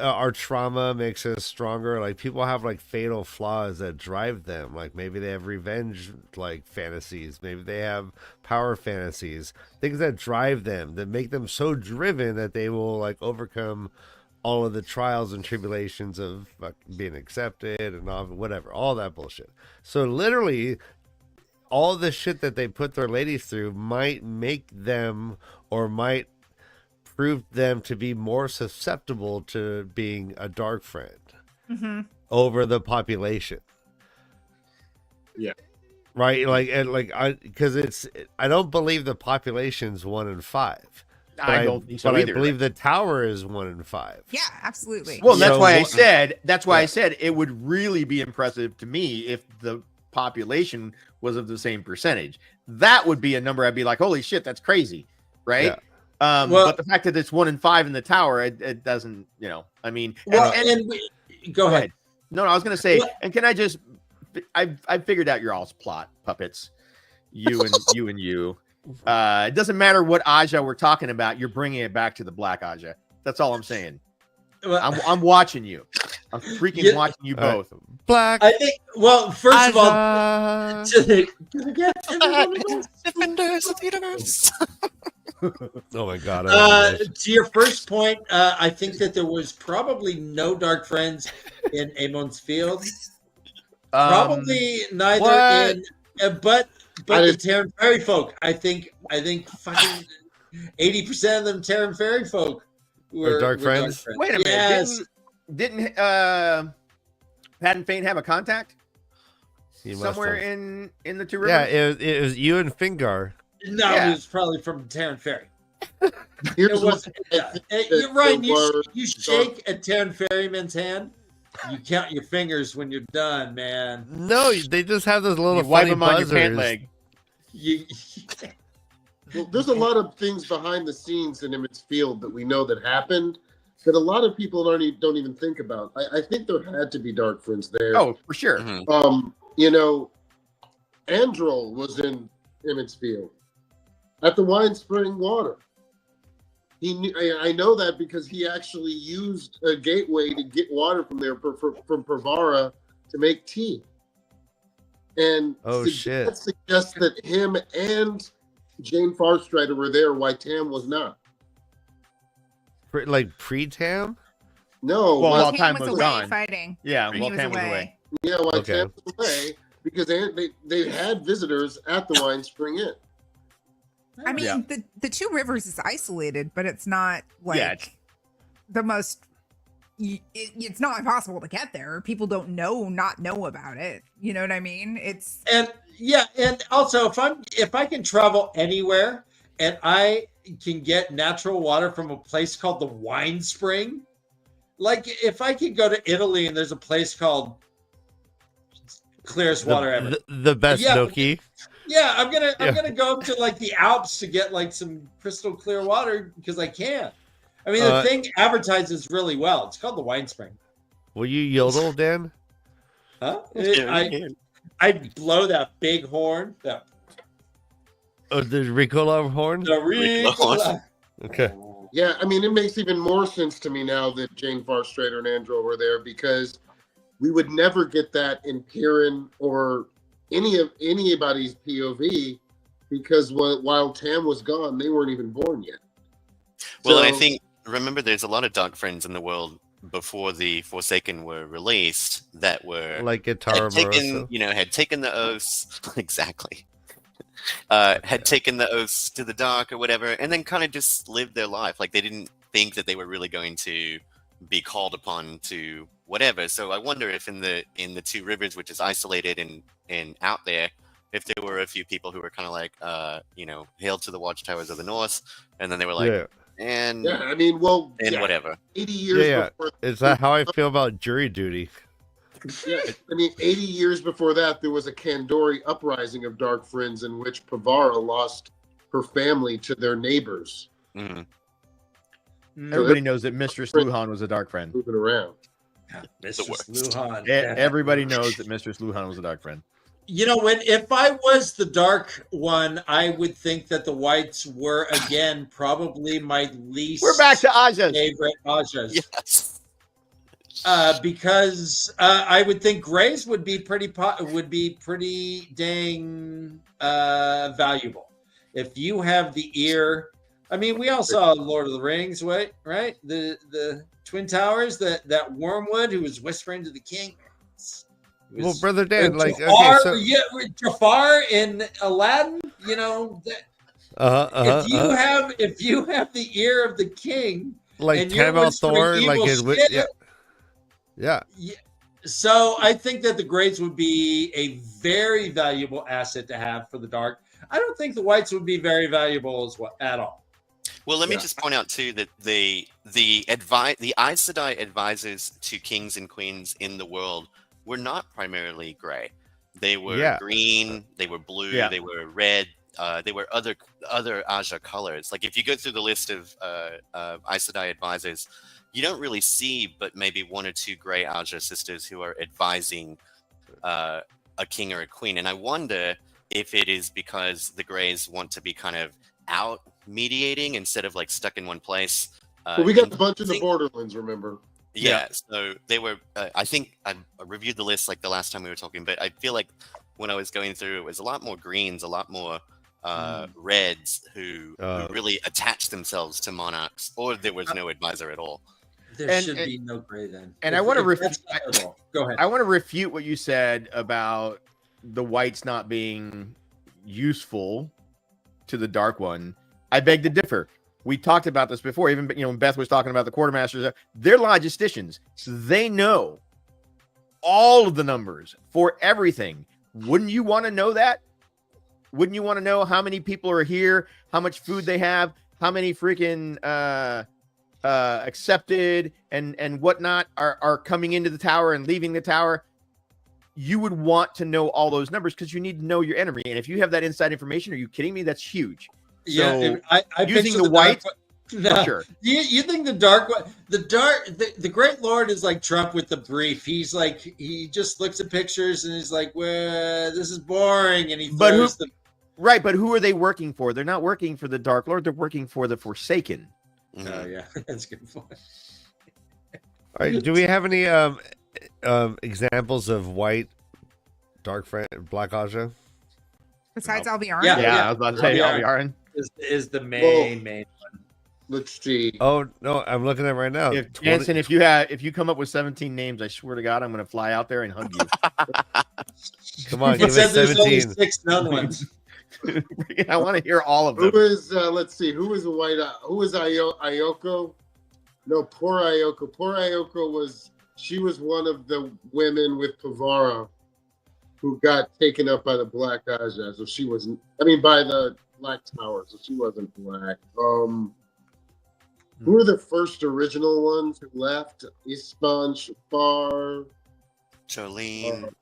our trauma makes us stronger. Like people have like fatal flaws that drive them. Like maybe they have revenge like fantasies, maybe they have power fantasies, things that drive them, that make them so driven that they will like overcome all of the trials and tribulations of being accepted and all whatever, all that bullshit. So literally all the shit that they put their ladies through might make them, or might prove them to be more susceptible to being a dark friend over the population. Yeah. Right. Because I don't believe the population's 1 in 5. I don't think so but either. I believe the tower is 1 in 5. Yeah, absolutely. Well, that's why I said it would really be impressive to me if the population was of the same percentage. That would be a number I'd be like, holy shit, that's crazy, right? Yeah. But the fact that it's 1 in 5 in the tower, it doesn't, I mean. Go ahead. No, I was gonna say, and can I just? I figured out your all's plot, puppets. You. It doesn't matter what Aja we're talking about. You're bringing it back to the Black Aja. That's all I'm saying. I'm watching you. I'm freaking watching you both. Black. I think. Well, first of all, Defenders of the universe. Oh my god. To your first point, I think that there was probably no dark friends in Amon's Field. Probably neither in, but the Terran fairy folk. I think fucking 80% of them Terran fairy folk were dark friends. Wait a minute. Yes. Didn't Pat and Fane have a contact somewhere in the two rivers? Yeah, it was you and Fingar. No, it was probably from Terran fairy. Here's You're right. You shake a Terran ferryman's hand. You count your fingers when you're done, man. No, they just have those little wipe funny them on buzzers. your pant leg. Well, there's a lot of things behind the scenes in Emmett's Field that we know that happened that a lot of people don't even think about. I think there had to be dark friends there. Oh, for sure. Androl was in Emmett's Field at the Wine Spring Water. He knew, I know that because he actually used a gateway to get water from there from Pravara to make tea. And Shit. that suggests that him and Jane Farstrider were there, why Tam was not. Like pre-Tam? No, Well, why- while Tam time was was away gone. fighting. Yeah, when while he was Tam was away. away. yeah, why Okay. Tam was away because they had visitors at the Wine Spring Inn. I mean, Yeah. the Two Rivers is isolated, but it's not like Yeah, it's- the most. It's not impossible to get there. People don't not know about it. You know what I mean? It's And yeah, and also if I can travel anywhere and I can get natural water from a place called the Wine Spring, like if I could go to Italy and there's a place called clearest water ever. The best Yeah. Noki. Yeah, I'm gonna go up to like the Alps to get like some crystal clear water because I can. I mean, the thing advertises really well. It's called the Wine Spring. Will you yodel, Dan? Huh? Yeah, I blow that big horn. That Oh, the Ricola horn? the Ricola. Okay. Yeah, I mean, it makes even more sense to me now that Jane Farstrader and Andro were there because we would never get that in Kieran or anybody's POV because while Tam was gone, they weren't even born yet. Well, and I So- think remember there's a lot of Dark Friends in the world before the Forsaken were released that were Like Guitar had taken, Moroso. had taken the oaths exactly. Had taken the oaths to the dark or whatever, and then kind of just lived their life. Like they didn't think that they were really going to be called upon to whatever. So I wonder if in the Two Rivers, which is isolated and out there, if there were a few people who were kind of like, hail to the watchtowers of the north, and then they were like, Yeah. and Yeah, I mean, well, yeah, whatever. 80 years Yeah. before. Is that how I feel about jury duty? Yeah, I mean, 80 years before that, there was a Kandori uprising of Dark Friends in which Pravara lost her family to their neighbors. Mhm. Everybody knows that Mistress Luhan was a dark friend. Moving around. Mistress worst. Luhan. Everybody knows that Mistress Luhan was a dark friend. You know, if I was the dark one, I would think that the whites were again probably my least. We're back to Ajahs. favorite Ajahs. Yes. Because I would think grays would be pretty dang valuable. If you have the ear, I mean, we all saw Lord of the Rings, right? The Twin Towers, that wormwood who was whispering to the king. It Well, was- Brother Dan, like, okay, Jafar, so Jafar in Aladdin, if you have the ear of the king, like and you're Tam Al whispering Thor, like evil his shit. yeah. So I think that the Greys would be a very valuable asset to have for the dark. I don't think the whites would be very valuable at all. Well, let me Yeah. just point out too that the Aes Sedai advisors to kings and queens in the world were not primarily gray. They were green, they were blue, Yeah. they were red, they were other Ajah colors. Like if you go through the list of Aes Sedai advisors, you don't really see but maybe one or two gray Ajah sisters who are advising a king or a queen. And I wonder if it is because the Greys want to be kind of out mediating instead of like stuck in one place. But we got and a bunch in the think- Borderlands, remember? Yeah, so they were. I think I reviewed the list like the last time we were talking, but I feel like when I was going through, it was a lot more greens, a lot more reds who really attached themselves to monarchs, or there was no advisor at all. There And- should be no gray then. and If- I wanna if that's not at all. Go ahead. I want to refute what you said about the whites not being useful to the dark one. I beg to differ. We talked about this before. Even when Beth was talking about the quartermasters, they're logisticians. So they know all of the numbers for everything. Wouldn't you want to know that? Wouldn't you want to know how many people are here, how much food they have, how many freaking accepted and whatnot are coming into the tower and leaving the tower? You would want to know all those numbers because you need to know your enemy. And if you have that inside information, are you kidding me? That's huge. Yeah, So, I using picture the dark whites, one- For No, sure. you think the Great Lord is like Trump with the brief. He's like, he just looks at pictures and he's like, well, this is boring, and he But throws the Right, but who are they working for? They're not working for the Dark Lord. They're working for the Forsaken. Oh yeah, that's a good point. All right. Do we have any examples of white black Aja? Besides Alviarin? Yeah. Yeah, I was about to say Alviarin. Alviarin. Is the main. Let's see. Oh no, I'm looking at it right now. If Jansen, if you come up with 17 names, I swear to God, I'm going to fly out there and hug you. Come on, It give us says there's only 17. 6 known ones. I want to hear all of Who them. is? Let's see. Who was the white? Who was Ayoko? No, poor Ayoko. Poor Ayoko was. She was one of the women with Pavara who got taken up by the Black Ajahs. So she wasn't. I mean, by the Black Tower. So she wasn't black. Who were the first original ones who left? Ispan, Shafar. Jolene.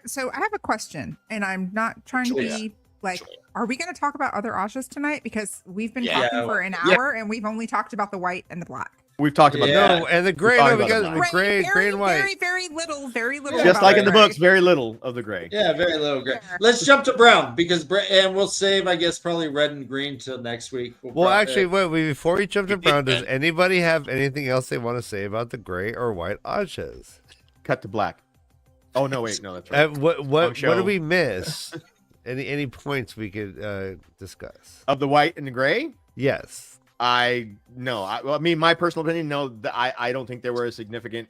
So I have a question, and I'm not trying to be like, are we going to talk about other Ajahs tonight? Because we've been talking for an hour, and we've only talked about the white and the black. We've talked about No, and the gray. No, we got about the gray and white. Very little. just about like in the gray. books, very little of the gray. Yeah, very little gray. Sure. Let's jump to brown and we'll save, I guess, probably red and green till next week. Well, actually, wait. Before we jump to brown, does anybody have anything else they want to say about the gray or white Ajahs? Cut to black. Oh no, wait, no, that's right. What did we miss? Any points we could discuss? Of the white and the gray? Yes. I mean, my personal opinion, no, I don't think they were as significant,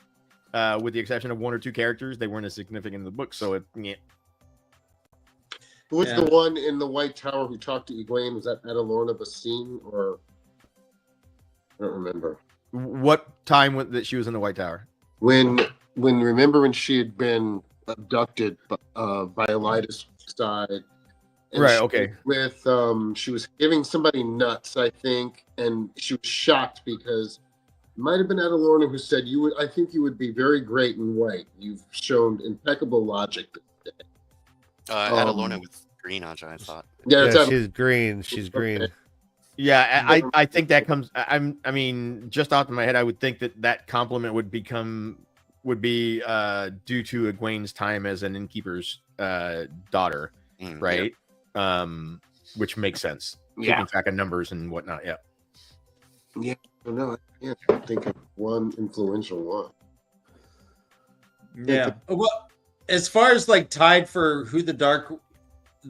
with the exception of one or two characters. They weren't as significant in the book, so yeah. Who was the one in the White Tower who talked to Egwene? Was that Adalorna Basine or I don't remember. What time that she was in the White Tower? Remember when she had been abducted by Elida's side? And Right. she Okay. she was giving somebody nuts, I think, and she was shocked because it might have been Adalorna who said, I think you would be very great in white. You've shown impeccable logic. Adalorna with green Ajah, I thought. Yeah, she's green. She's green. Yeah, I think that comes. I mean, just off my head, I would think that compliment would be due to Egwene's time as an innkeeper's daughter, right? Yeah. Which makes sense. Keeping track of numbers and whatnot. Yeah. Yeah. No, I can't think of one influential one. Yeah. Well, as far as like tied for who the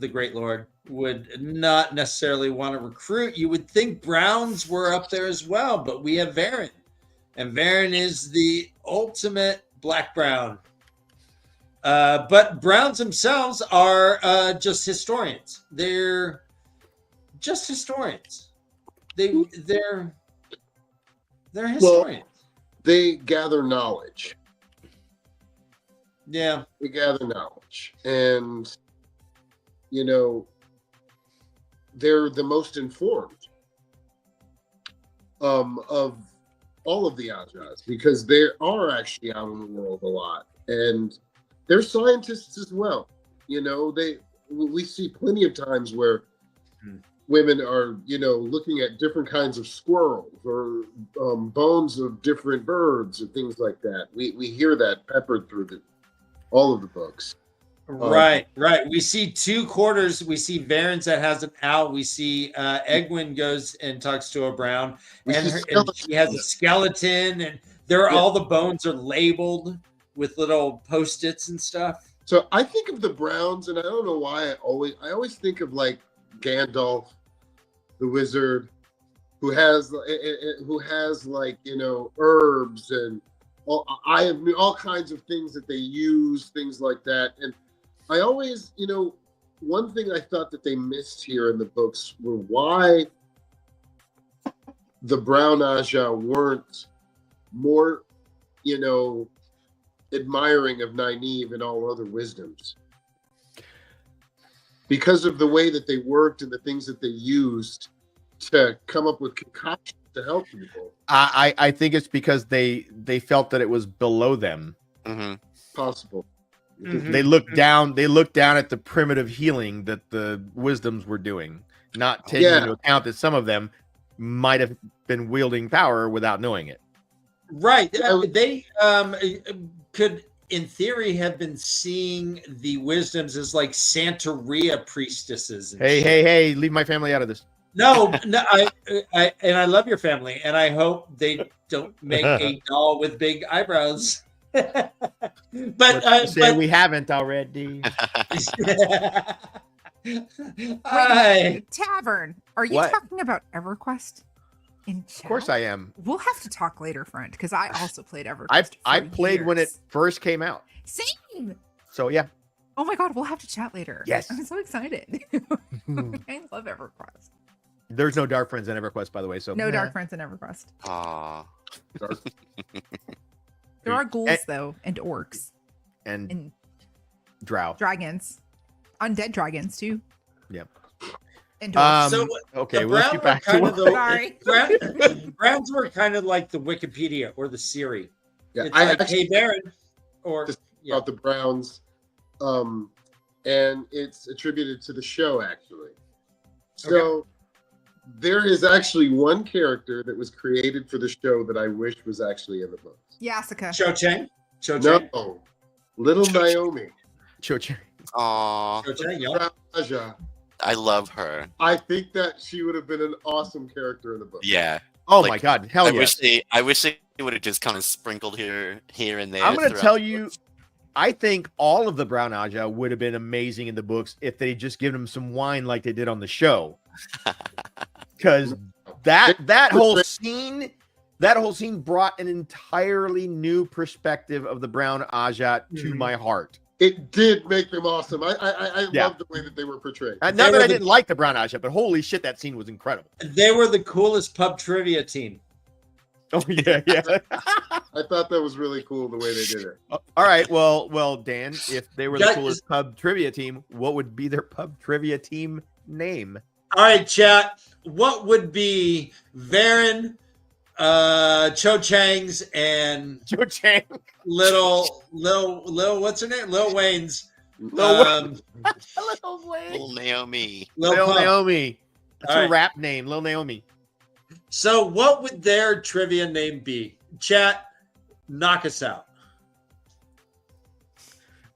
Great Lord would not necessarily want to recruit, you would think Browns were up there as well, but we have Varen, and Varen is the ultimate black brown. But Browns themselves are just historians. They're just historians. They're historians. Well, they gather knowledge. Yeah. They gather knowledge. And, they're the most informed of all of the Ajahs because they are actually out in the world a lot. And they're scientists as well. We see plenty of times where women are, looking at different kinds of squirrels or bones of different birds and things like that. We hear that peppered through all of the books. Right. We see 2 quarters. We see Varen's that has an owl. We see Egwene goes and talks to a brown, and she has a skeleton, and all the bones are labeled with little Post-its and stuff. So I think of the Browns, and I don't know why I always think of like Gandalf, the wizard, who has like herbs and all kinds of things that they use, things like that. And I always, one thing I thought that they missed here in the books were why the Brown Ajah weren't more, admiring of Nynaeve and all other wisdoms. Because of the way that they worked and the things that they used to come up with concoctions to help people. I think it's because they felt that it was below them. Mm-hmm. Possible. Mm-hmm. They looked down at the primitive healing that the wisdoms were doing, not taking into account that some of them might have been wielding power without knowing it. Right. They could, in theory, have been seeing the wisdoms as like Santeria priestesses. And Hey, leave my family out of this. No, no, I love your family, and I hope they don't make a doll with big eyebrows. but Say we haven't already. Wait, Tavern, are you What? talking about EverQuest in chat? Of course I am. We'll have to talk later, friend, because I also played EverQuest. I for played when it years. first came out. Same. So yeah. Oh my god, we'll have to chat later. Yes. I'm so excited. I love EverQuest. There's no Dark Friends in EverQuest, by the way. So No Dark Friends in EverQuest. Aw. There are ghouls And- though, and orcs, and and Drow. dragons, undead dragons too. Yep. And dwarves. So Okay, the we'll Brown get were back to kind of it. the Sorry. Browns were kind of like the Wikipedia or the Siri. Yeah, It's I like, actually hey Baron, or Just yeah. about the Browns, and it's attributed to the show actually. So there is actually one character that was created for the show that I wish was actually in the books. Yasuka. Cho Chang. Cho Chang. No, little Naomi. Cho-Chang. Aw. Cho Chang. Yeah. Ajahs. I love her. I think that she would have been an awesome character in the book. Yeah. Oh Like, my God! Hell I yeah! wish they would have just kind of sprinkled here and there. I'm going to throughout tell the you, books. I think all of the Brown Aja would have been amazing in the books if they just given them some wine like they did on the show. Because that whole scene brought an entirely new perspective of the Brown Aja to my heart. It did make them awesome. I Yeah. love the way that they were portrayed. Not They that were I the- didn't like the Brown Aja, but holy shit, that scene was incredible. They were the coolest pub trivia team. Oh yeah, yeah. I thought that was really cool the way they did it. All right, well, Dan, if they were the That coolest pub trivia team, what would be their pub trivia team name? All right, chat. What would be Varen, Cho Chang's, and Cho Chang. little what's her name? Lil Wayne's. Lil Little Naomi. Lil Lil Pump. Naomi. That's All a right. rap name, Lil Naomi. So, what would their trivia name be? Chat, knock us out.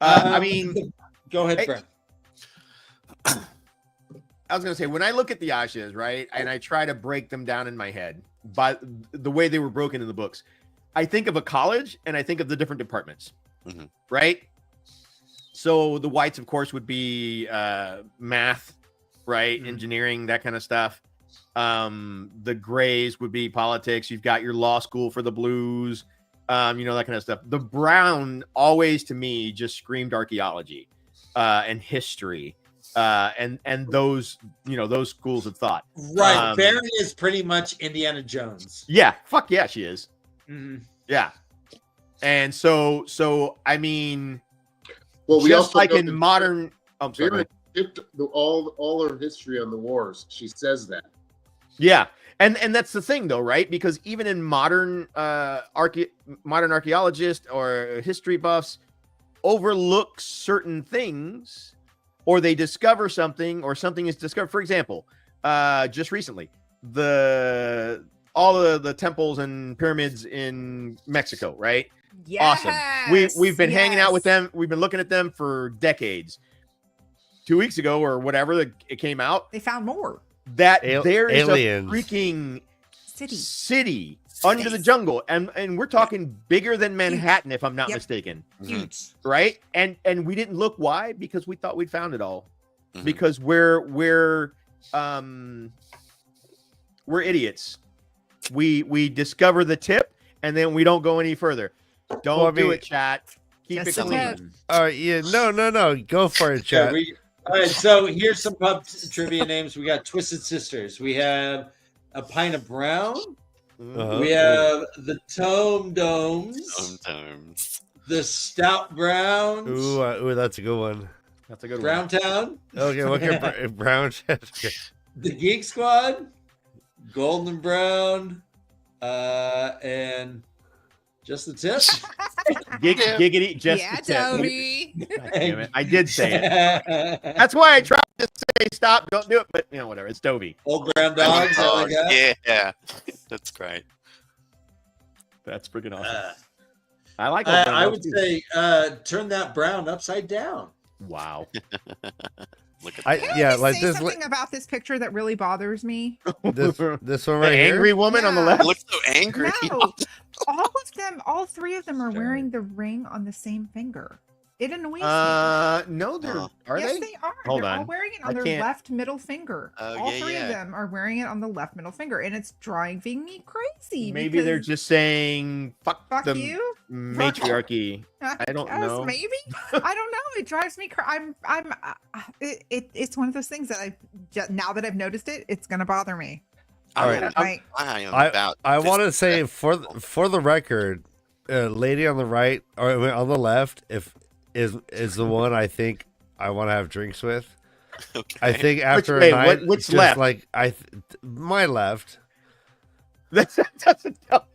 I mean, Go ahead, Hey. Brent. I was gonna say when I look at the Ajahs, right, and I try to break them down in my head by the way they were broken in the books, I think of a college and I think of the different departments, Mhm. right? So the whites, of course, would be math, right, Mhm. engineering, that kind of stuff. The grays would be politics. You've got your law school for the blues, that kind of stuff. The brown always to me just screamed archaeology and history. And those schools of thought. Right. Varen is pretty much Indiana Jones. Yeah, fuck yeah, she is. Mhm. Yeah. And so I mean, Well, we just also like know in that modern I'm sorry. go Varen ahead. skipped all her history on the wars. She says that. Yeah. And that's the thing though, right? Because even in modern archaeologists or history buffs overlook certain things, or they discover something, or something is discovered. For example, just recently, all of the temples and pyramids in Mexico, right? Yes. Awesome. We've been hanging out with yes. them. We've been looking at them for decades. 2 weeks ago or whatever, it came out They found more that there is aliens. a freaking city. city under the jungle, and we're talking bigger than Manhattan, if I'm not Yep. mistaken, Huge. right? And we didn't look. Why? Because we thought we'd found it all. Mhm. Because we're idiots. We discover the tip and then we don't go any further. Don't Well, I do mean- it, chat. Keep Just it a clean. tip. All right, yeah, no, go for it, Yeah, chat. all right, so here's some pub trivia names. We got Twisted Sisters. We have a pint of brown. Uh-huh. We have the Tome Domes. Sometimes. The Stout Browns. Ooh, that's a good one. That's a good one. Brown Town. Okay, what can brown? The Geek Squad. Golden and Brown. And just the tip. Giggity, just Yeah, the tip. Toby. God damn it. I did say it. That's why I tried to say stop, don't do it, but whatever. It's Dovey. Old Brown Dogs. I like that. Yeah, that's great. That's freaking awesome. Uh, I like. I would say turn that brown upside down. Wow. Look at I- that. Can yeah, I just like say this- something about this picture that really bothers me? This one The right angry here. woman on the Yeah. left. It looks so angry. No, all three of them are Sorry. wearing the ring on the same finger. It annoys me. No, they're Oh. are Yes, they? they are. Hold They're all on. wearing it I on their can't- left middle finger. Oh, All yeah, three yeah. of them are wearing it on the left middle finger, and it's driving me crazy. Maybe they're because just saying fuck fuck the you. matriarchy. I don't guess, know. Maybe I don't know. It drives me. It's one of those things that now that I've noticed it, it's gonna bother me. All right. Like, I am about. I this- want to say for the record, lady on the right or on the left, if is the one I think I want to have drinks with. Okay. I think after wait, a night, which just left? like my left, That doesn't tell.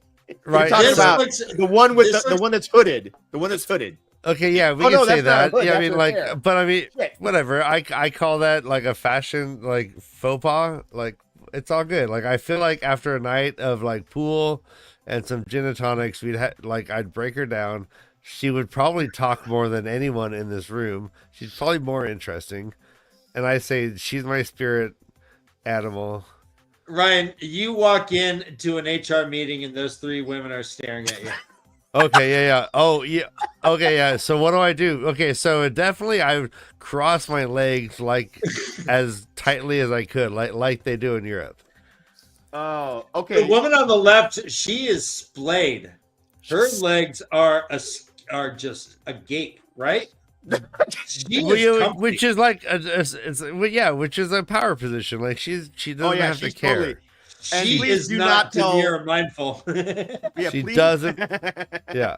right? You're talking This about looks- the one with this the looks- one that's hooded. The one that's hooded. Okay, yeah, we Oh, can no, say that's not a that. hood, Yeah, I that's mean, her like, hair. but I mean, Shit. whatever. I call that like a fashion like faux pas. Like it's all good. Like I feel like after a night of like pool and some gin and tonics, I'd break her down. She would probably talk more than anyone in this room. She's probably more interesting. And I say she's my spirit animal. Ryan, you walk in to an HR meeting and those three women are staring at you. Okay, yeah. Oh, yeah. Okay, yeah. So what do? Okay, so definitely I would cross my legs like as tightly as I could, like they do in Europe. Oh, The okay. woman on the left, she is splayed. Her legs are just agape, right? She is comfy. Which is like which is a power position. Like she doesn't have to she's care. totally- And She please is do not not tell- demure or mindful. Yeah, She please- doesn't- Yeah.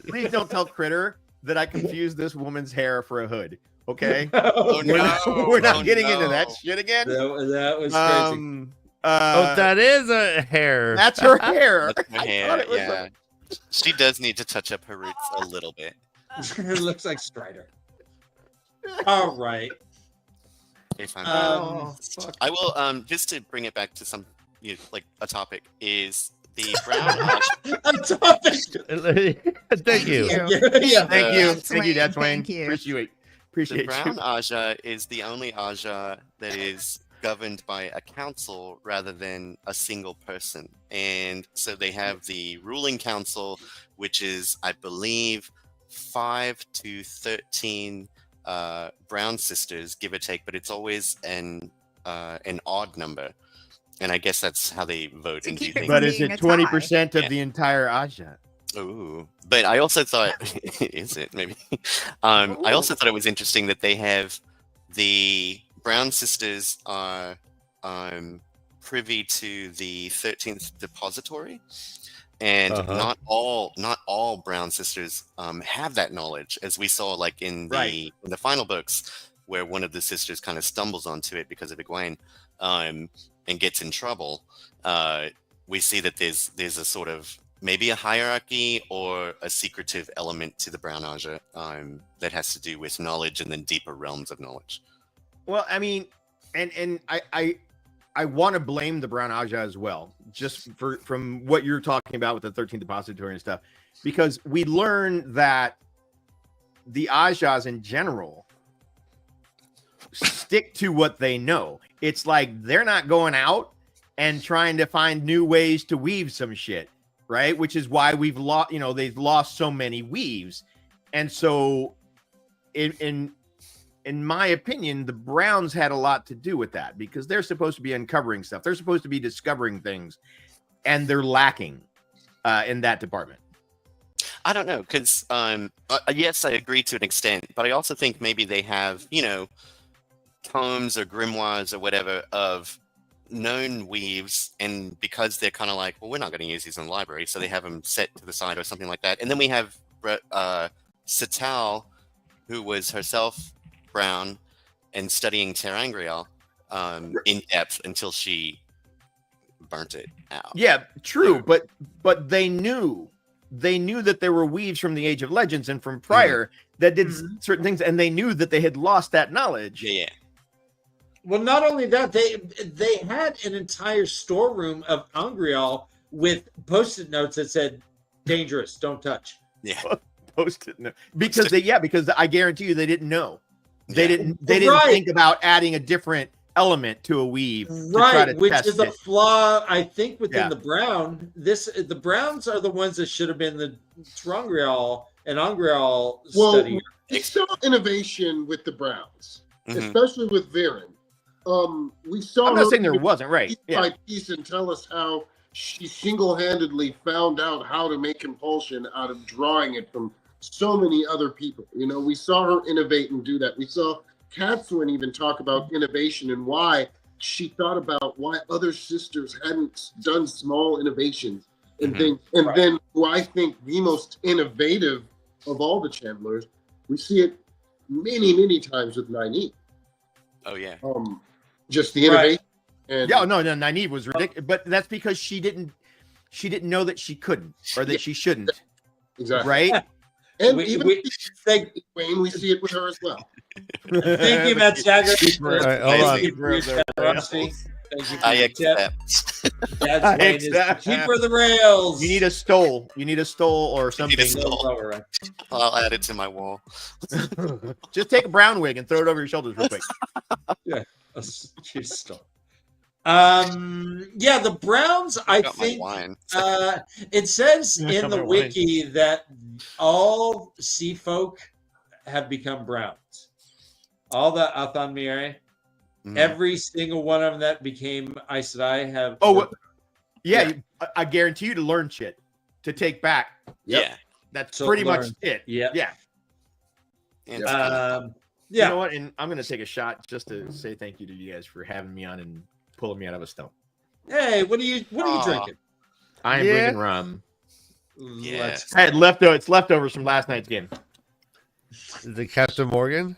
Please don't tell Critter that I confused this woman's hair for a hood. Okay, Oh, we're not no, getting into no. that shit again. That was crazy. Oh, that is a hair. That's her hair. That's her I hair, thought it was yeah. She does need to touch up her roots a little bit. It looks like Strider. All right. If I'm Oh, fuck. I will just to bring it back to some like a topic is the brown Ajah. A topic. Thank you. Yeah. Thank you, That's thank you, Dad Swain. Thank you. Appreciate The you. brown Ajah is the only Ajah that is governed by a council rather than a single person. And so they have the ruling council, which is, I believe, 5 to 13 brown sisters, give or take, but it's always an odd number. And I guess that's how they vote To and do keep it things. But is being it a tie. 20% of Yeah. the entire Ajah? Ooh, but I also thought, is it maybe? I also thought it was interesting that they have the Brown sisters are privy to the 13th depository, and Uh-huh. not all Brown sisters have that knowledge, as we saw like in Right. the final books, where one of the sisters kind of stumbles onto it because of Egwene, and gets in trouble. We see that there's a sort of maybe a hierarchy or a secretive element to the Brown Ajah that has to do with knowledge and then deeper realms of knowledge. Well, I mean, and I want to blame the Brown Ajah as well, just from what you're talking about with the 13th depository and stuff, because we learn that the Ajahs in general stick to what they know. It's like they're not going out and trying to find new ways to weave some shit, right? Which is why we've lost, they've lost so many weaves. And so in my opinion, the Browns had a lot to do with that, because they're supposed to be uncovering stuff. They're supposed to be discovering things, and they're lacking in that department. I don't know, because yes, I agree to an extent, but I also think maybe they have, tomes or grimoires or whatever of known weaves, and because they're kind of like, well, we're not going to use these in the library, so they have them set to the side or something like that. And then we have Sital, who was herself Brown and studying Terangrial in depth until she burnt it out. Yeah, true, but they knew that there were weaves from the Age of Legends and from prior that did certain things, and they knew that they had lost that knowledge. Yeah. Well, not only that, they had an entire storeroom of Angrial with post-it notes that said "dangerous, don't touch." Yeah. Post-it note. Because I guarantee you they didn't know. They Yeah. didn't Right. think about adding a different element to a weave to try Right, to which test is a it. flaw, I think, within Yeah. the Brown. The Browns are the ones that should have been the Trungrial and Ongrial Well, study. we saw innovation with the Browns, Mhm. especially with Viren. We saw I'm not her saying there wasn't, right? piece Yeah. by piece and tell us how she single-handedly found out how to make compulsion out of drawing it from so many other people. You know, we saw her innovate and do that. We saw Katswin even talk about innovation and why she thought about why other sisters hadn't done small innovations and Mhm. things. And Right. then who I think the most innovative of all the Chandlers, we see it many, many times with Nynaeve. Oh yeah. Just the Right. innovation. And Yeah, no, Nynaeve was ridiculous, but that's because she didn't know that she couldn't or that she shouldn't, exactly. right? And We- even we- thank, Wayne, we see it with her as well. thank you, Matt Jagger. Keeper All right, of- hold on. keeper of the Rusty. rails. Thank you for I your tip. accept. Dad's I Wayne is the accept. keeper of the rails. You need a stole. You need a stole or need a something. stole. Lower, right? I'll add it to my wall. Just take a brown wig and throw it over your shoulders real quick. A cute stole. Yeah, the Browns, I Got my think, wine. it says Yeah, in got the my wine. wiki that all sea folk have become Browns. All the Athanmire, Mhm. every single one of them that became Aes Sedai have. Oh, what- Yeah, I guarantee you to learn shit, to take back. Yeah. That's To pretty learn. much it. Yeah. Yeah. And it's kind of- You Yeah. know what? And I'm gonna take a shot just to say thank you to you guys for having me on and pulling me out of a stone. Hey, what are you Aw. drinking? I am Yeah. drinking rum. Yeah. Let's- I had it's leftovers from last night's game. The Captain Morgan.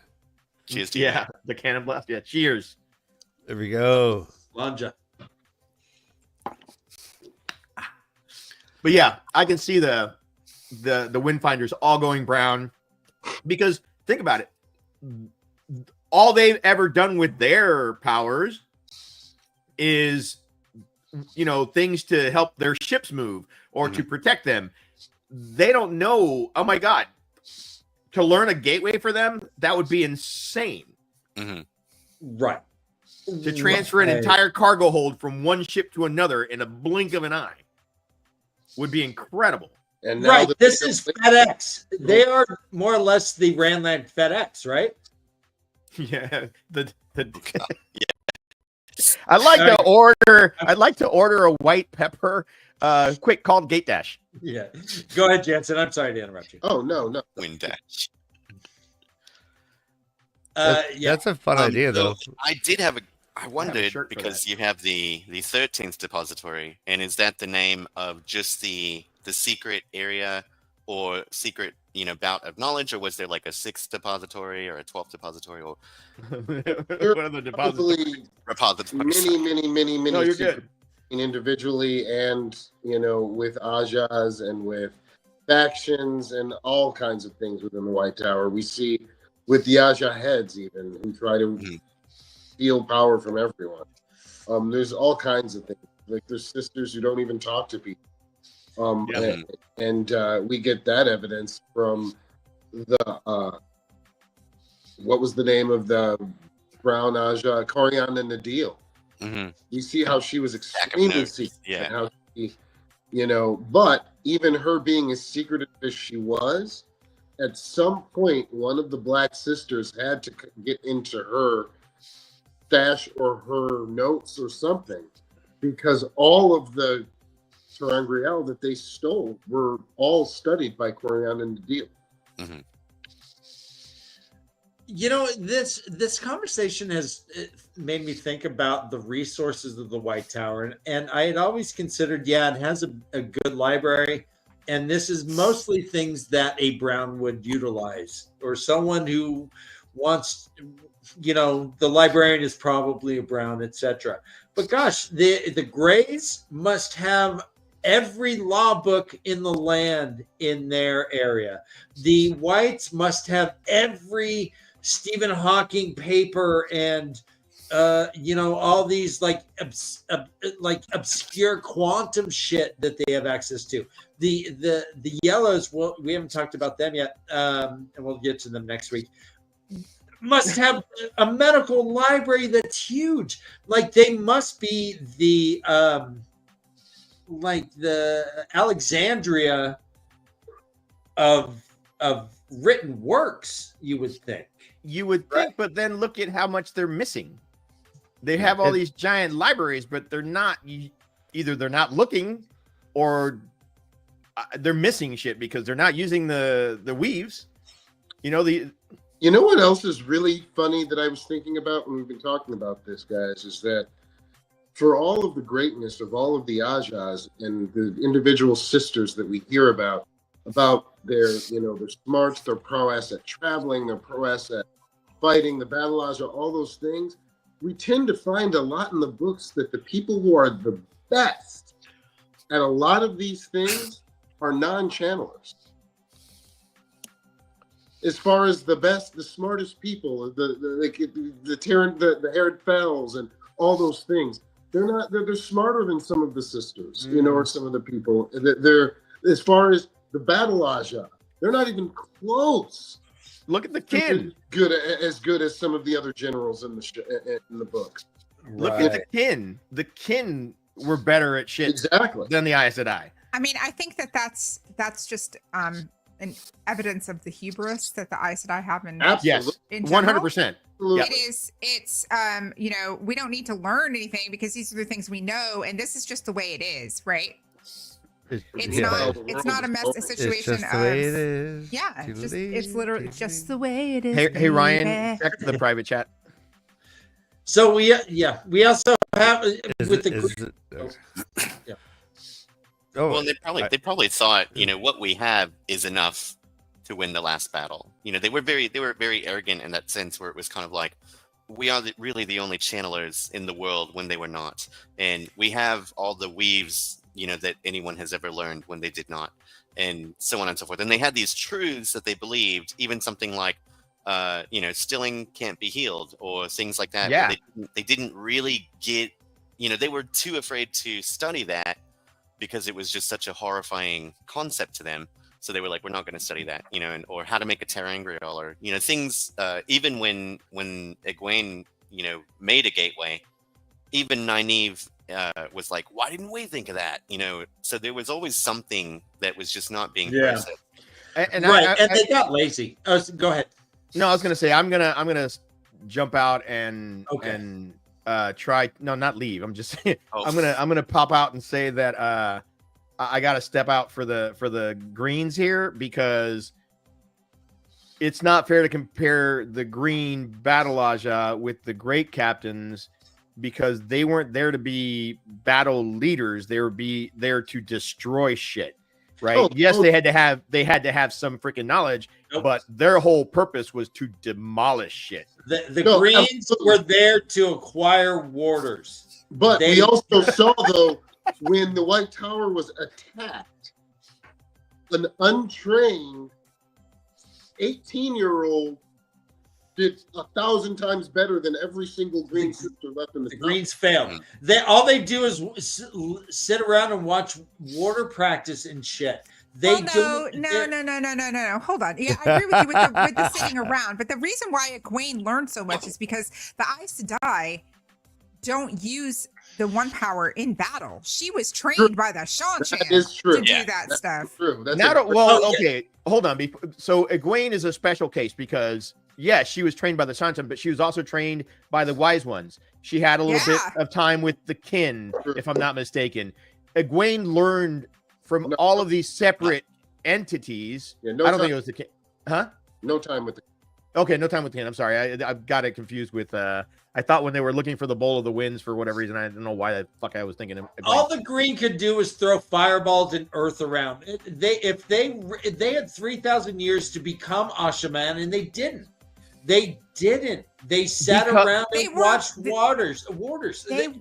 Cheers to you. Yeah, the cannon blast. Yeah, cheers. There we go. Lanja. But yeah, I can see the Windfinders all going brown because think about it. All they've ever done with their powers is, things to help their ships move or to protect them. They don't know. Oh my God. To learn a gateway for them, that would be insane. Mhm. Right. To transfer an Right. entire cargo hold from one ship to another in a blink of an eye would be incredible. And now Right. that This they is don't- FedEx. They are more or less the Randland FedEx, right? Yeah. The Yeah. I'd like Sorry. to order. I'd like to order a white pepper. Quick called Gate Dash. Yeah. Go ahead, Jensen. I'm sorry to interrupt you. Oh no. Wind dash. Yeah. That's a fun idea, though. I did have I shirt wondered for because that. you have the 13th depository, and is that the name of just the secret area or secret bout of knowledge, or was there like a 6th depository or a 12th depository or One of the depositories. Probably repositories? many No, you're secret- good. individually and with Ajahs and with factions and all kinds of things within the White Tower. We see with the Ajah heads even who try to Mhm. steal power from everyone. There's all kinds of things. Like there's sisters who don't even talk to people. Yeah. And we get that evidence from the what was the name of the Brown Ajah, Corian and Nadil. Mhm. We see how she was Stack of extremely notes, secret. yeah. And how she, but even her being as secretive as she was, at some point, one of the Black Sisters had to get into her stash or her notes or something, because all of the Terangriel that they stole were all studied by Corian and Nadil. Mhm. This conversation has made me think about the resources of the White Tower, and I had always considered, it has a good library, and this is mostly things that a Brown would utilize, or someone who wants, the librarian is probably a Brown, etc. But gosh, the Greys must have every law book in the land in their area. The Whites must have every Stephen Hawking paper and all these like obscure quantum shit that they have access to. The Yellows, well, we haven't talked about them yet, and we'll get to them next week. must have a medical library that's huge. Like they must be the Alexandria of written works, you would think. You would think, but then look at how much they're missing. They have all these giant libraries, but they're not. Either they're not looking, or they're missing shit because they're not using the weaves. You know You know what else is really funny that I was thinking about when we've been talking about this, guys, is that for all of the greatness of all of the Ajahs and the individual sisters that we hear about their, their smarts, their prowess at traveling, their prowess at fighting, the battle Ajah, all those things, we tend to find a lot in the books that the people who are the best at a lot of these things are non-channelers. As far as the best, the smartest people, the Herod Fells and all those things, they're smarter than some of the sisters, or some of the people. They're as far as the battle Ajah, they're not even close. Look at the kin. As good as some of the other generals in the book. Look at the kin. The kin were better at shit than the Aes Sedai. I mean, I think that's just an evidence of the hubris that the Aes Sedai have in yes, in 100%. Yep. It's we don't need to learn anything because these are the things we know, and this is just the way it is, right? It's not a situation it's just the way it is. Yeah, it's literally just the way it is. Hey Ryan, check the private chat. So we also have Well, they probably thought, what we have is enough to win the last battle. They were very arrogant in that sense, where it was kind of like, we are really the only channelers in the world when they were not, and we have all the weaves that anyone has ever learned when they did not, and so on and so forth. And they had these truths that they believed, even something like stilling can't be healed, or things like that. Yeah. They didn't really get, they were too afraid to study that because it was just such a horrifying concept to them. So they were like, we're not going to study that, or how to make a terangrial, or things. Even when Egwene made a gateway, even Nynaeve was like, why didn't we think of that? So there was always something that was just not being processed. And they got lazy. Go ahead. No, I was gonna say I'm gonna jump out and try. No, not leave. I'm just saying. Oh. I'm gonna pop out and say that I gotta step out for the greens here, because it's not fair to compare the green battle Ajah with the great captains, because they weren't there to be battle leaders. They were there to destroy shit. Right? They had to have some freaking knowledge, but their whole purpose was to demolish shit. The Greens were there to acquire warders. But we also saw, though, when the White Tower was attacked, an untrained 18-year-old did 1,000 times better than every single green sister left in the Greens failed. All they do is sit around and watch water practice and shit. No. Hold on. Yeah, I agree with you with the sitting around. But the reason why Egwene learned so much is because the Aes Sedai don't use the one power in battle. She was trained by the Seanchan to do that stuff. True. Okay, hold on. So Egwene is a special case because, yes, she was trained by the Seanchan, but she was also trained by the Wise Ones. She had a little bit of time with the kin, if I'm not mistaken. Egwene learned from all of these separate entities. I don't think it was the kin. Huh? No time with the Okay, no time with the kin. I'm sorry. I got it confused with I thought when they were looking for the Bowl of the Winds for whatever reason, I don't know why the fuck I was thinking of Egwene. All the green could do was throw fireballs and earth around. If they had 3,000 years to become Ashaman, and they didn't. They sat around and watched warders. They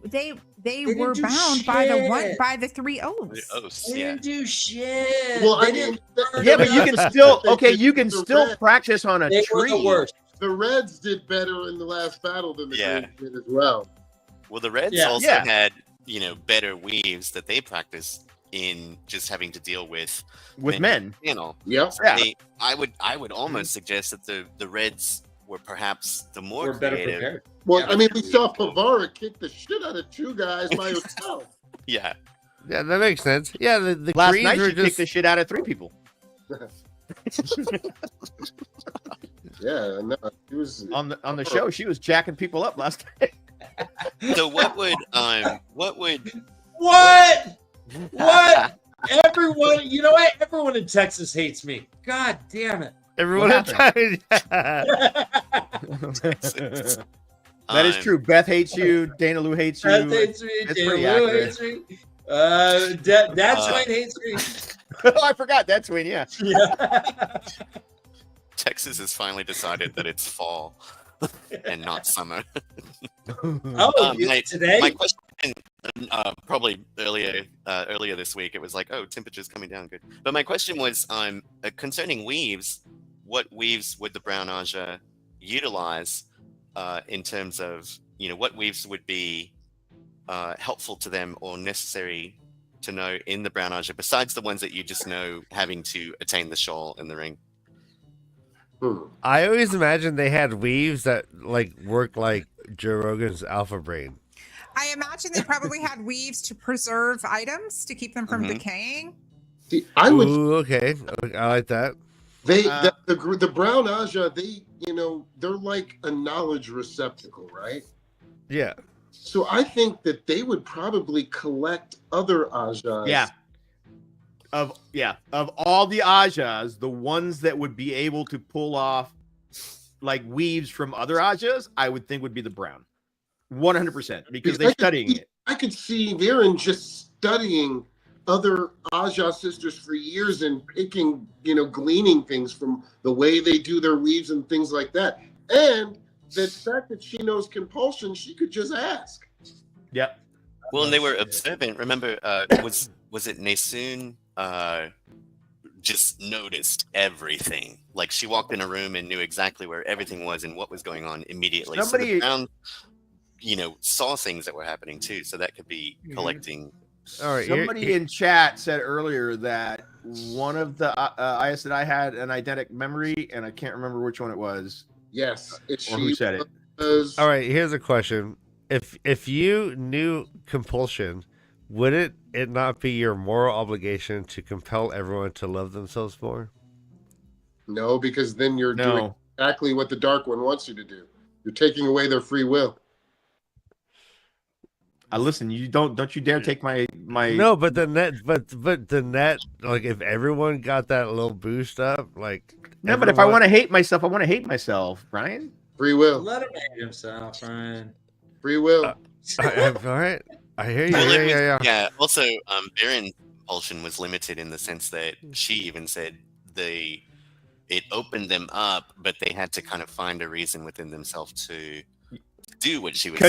were bound by the three oaths. They didn't do shit. Well, but you can still practice on a tree. Were the worst. The Reds did better in the last battle than the Greens did as well. Well, the Reds also had better weaves that they practiced in just having to deal with men. Yep. Yeah. I would almost suggest that the Reds were perhaps the more We're better creative. prepared. Well, Yeah. I mean, we saw Pavara kick the shit out of 2 guys by herself. Yeah. Yeah, that makes sense. Yeah, the Last Greens night were she kicked the shit out of 3 people. Yeah, no, it was On the show, she was jacking people up last night. So what would What? Everyone, you know what? Everyone in Texas hates me. God damn it. everyone What had That is true. Beth hates you. Dana Lou hates you. Beth hates me. It's Dana pretty Lou accurate. hates me. Dad Swine hates me. Oh, I forgot. That's when, yeah. Yeah. Texas has finally decided that it's fall and not summer. Oh, today? My question, probably earlier this week, it was like, oh, temperature's coming down, good. But my question was, concerning weaves. What weaves would the brown Aja utilize in terms of, what weaves would be helpful to them or necessary to know in the brown Aja, besides the ones that you just know having to attain the shawl in the ring? I always imagined they had weaves that work like Joe Rogan's Alpha Brain. I imagine they probably had weaves to preserve items to keep them from decaying. See, I would. Ooh, okay, I like that. The brown Aja, they're like a knowledge receptacle, right? Yeah. So I think that they would probably collect other Ajas. Yeah. Of all the Ajahs, the ones that would be able to pull off like weaves from other Ajahs, I would think would be the brown. 100%, because they're studying it. I could see Viren just studying other Aja sisters for years and picking, gleaning things from the way they do their weaves and things like that. And the fact that she knows compulsion, she could just ask. Yep. Well, and they were observant. Remember, was it Nesun? Just noticed everything. Like she walked in a room and knew exactly where everything was and what was going on immediately. Somebody, so the brown, saw things that were happening too. So that could be collecting. All right. Somebody in chat said earlier that one of the Aes Sedai had an eidetic memory, and I can't remember which one it was. Yes, or who said it. All right. Here's a question: If you knew compulsion, would it not be your moral obligation to compel everyone to love themselves more? No, because then you're doing exactly what the Dark One wants you to do. You're taking away their free will. Listen, you don't you dare take my No, but the net, like if everyone got that little boost up, no, but if I want to hate myself, I want to hate myself, Brian. Free will. Let him hate himself, Ryan. Free will. All right, I hear you. Well, yeah. Also, Viren's compulsion was limited in the sense that she even said it opened them up, but they had to kind of find a reason within themselves to do what she was.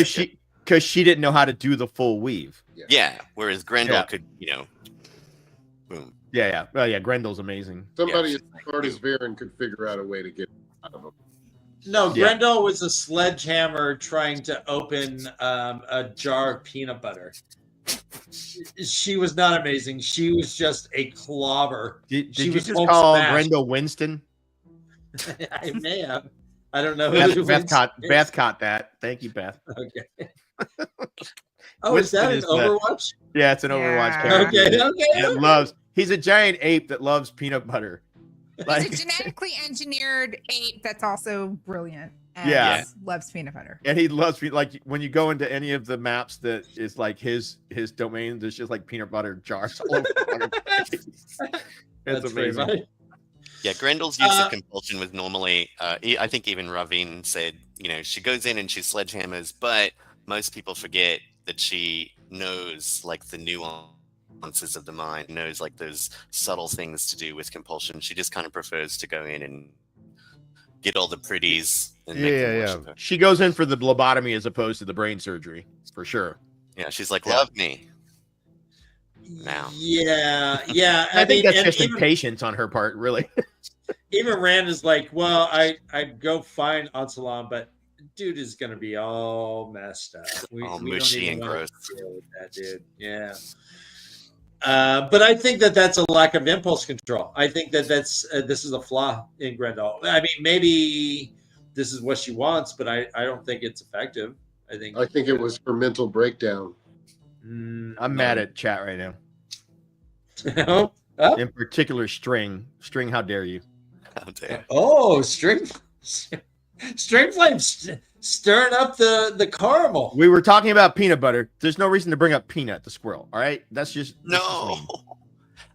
Because she didn't know how to do the full weave. Yeah. Whereas Grendel could, boom. Yeah. Well, yeah. Grendel's amazing. Somebody as smart as Viren could figure out a way to get out of them. No, Grendel was a sledgehammer trying to open a jar of peanut butter. She was not amazing. She was just a clobber. Did she you was just call smashed. Grendel Winston? I may have. I don't know. Beth caught that. Thank you, Beth. Okay. Oh, is that an Overwatch? Yeah, it's an Overwatch character. Okay. He's a giant ape that loves peanut butter. He's a genetically engineered ape that's also brilliant and loves peanut butter. And he loves when you go into any of the maps that is like his domain, there's just like peanut butter jars all over the place. It's amazing. Yeah, Grendel's use of compulsion was normally, I think even Ravine said, she goes in and she sledgehammers, but most people forget that she knows the nuances of the mind, knows those subtle things to do with compulsion. She just kind of prefers to go in and get all the pretties and make them worship her. She goes in for the lobotomy as opposed to the brain surgery, for sure. Yeah, she's like, love me. Now. Yeah. I think that's just impatience on her part, really. Even Rand is like, well, I'd go find Absalom, but dude is gonna be all messed up. All mushy and gross. Deal with that dude. Yeah. But I think that's a lack of impulse control. I think that's this is a flaw in Grendel. I mean, maybe this is what she wants, but I don't think it's effective. I think it was her mental breakdown. I'm mad at chat right now. Oh, In particular, String. String, how dare you? How dare. oh, string flames stirring up the caramel. We were talking about peanut butter. There's no reason to bring up Peanut the squirrel. All right, that's just No.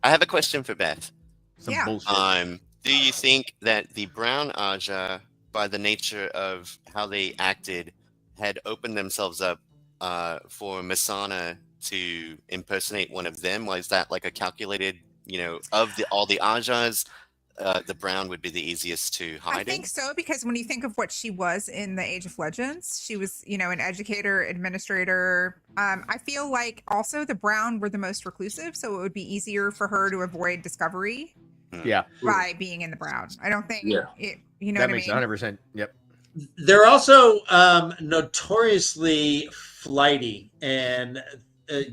I have a question for Beth. some Yeah. bullshit. Do you think that the brown Aja, by the nature of how they acted, had opened themselves up for Masana to impersonate one of them? Was that like a calculated, of all the Ajas, the brown would be the easiest to hide I think so, because when you think of what she was in the Age of Legends, she was, an educator, administrator. I feel like also the brown were the most reclusive, so it would be easier for her to avoid discovery Yeah, by being in the brown. I don't think Yeah. it, that what I makes mean? 100%. Yep. They're also notoriously flighty and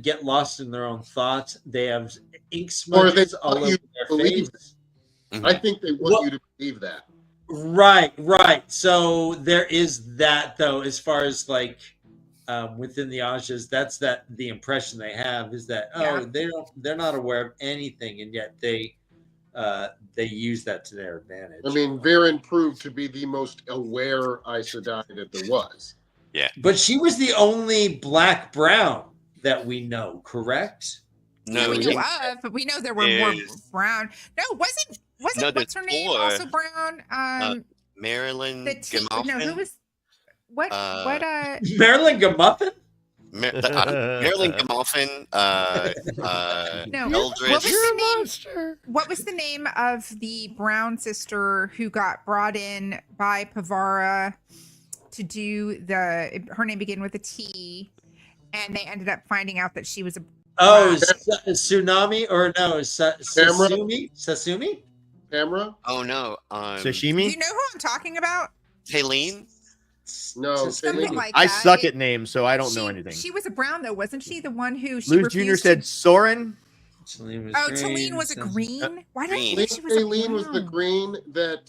get lost in their own thoughts. They have ink smudges all want over you their to believe face. I think they want you to believe that. Right. So there is that, though, as far as like within the Ajahs, that's the impression they have is that they're not aware of anything, and yet they use that to their advantage. I mean, Varen proved to be the most aware Aes Sedai that there was. But she was the only black brown that we know, correct? No, we I know think of, but we know there were more there's- brown. No, wasn't No, what's her there's name 4. also brown? Marilyn No, Gamoffin? who was what? Marilyn Gamuffin? Marilyn Gamoffin, No, Eldritch. You're a monster. What was the name of the brown sister who got brought in by Pavara to do her name began with a T, and they ended up finding out that she was a Oh, Tsunami or no, Sasumi? Camera? Oh no, Do Sashimi. you know who I'm talking about? Taylene? No, Something like I that. suck at names, so I don't know anything. She was a brown though, wasn't she? The one who she Luz Jr. refused said to- Soren. Talene was a green. Why did I Green. think she was a Aileen was the brown? green that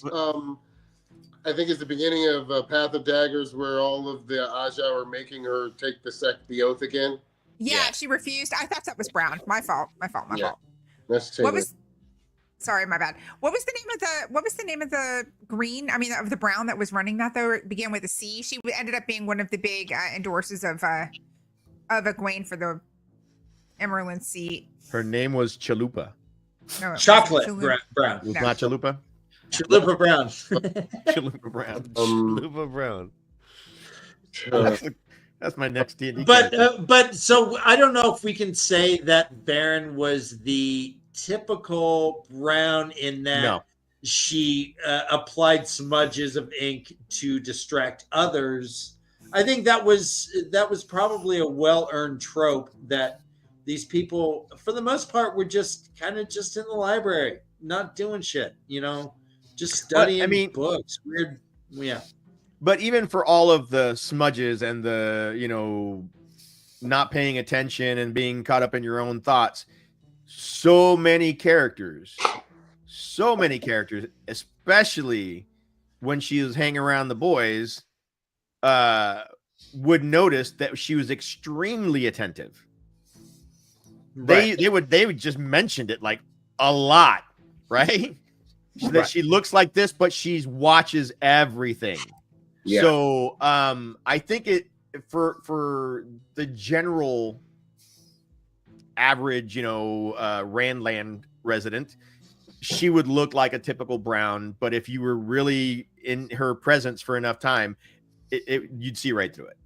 I think is the beginning of Path of Daggers, where all of the Aja were making her take the oath again. Yeah, she refused. I thought that was brown. My fault. My fault. That's What was? Sorry, my bad. What was the name of the green? I mean, of the brown that was running that though. It began with a C. She ended up being one of the big endorsers of Egwene for the Emerald seat. Her name was Chalupa. No, Chocolate Chalupa. brown. It was No. not Chalupa. Chalupa brown. Chalupa Brown. Lupa Brown. That's my next D&D. But so I don't know if we can say that Varen was the typical brown in that No. she applied smudges of ink to distract others. I think that was probably a well-earned trope that these people, for the most part, were just kind of just in the library, not doing shit, just studying books. Weird, yeah. But even for all of the smudges and the, not paying attention and being caught up in your own thoughts, so many characters, especially when she was hanging around the boys, would notice that she was extremely attentive. Right. They would just mentioned it like a lot, right? That she looks like this, but she watches everything. Yeah. So I think it for the general average, Randland resident, she would look like a typical brown, but if you were really in her presence for enough time, you'd see right through it.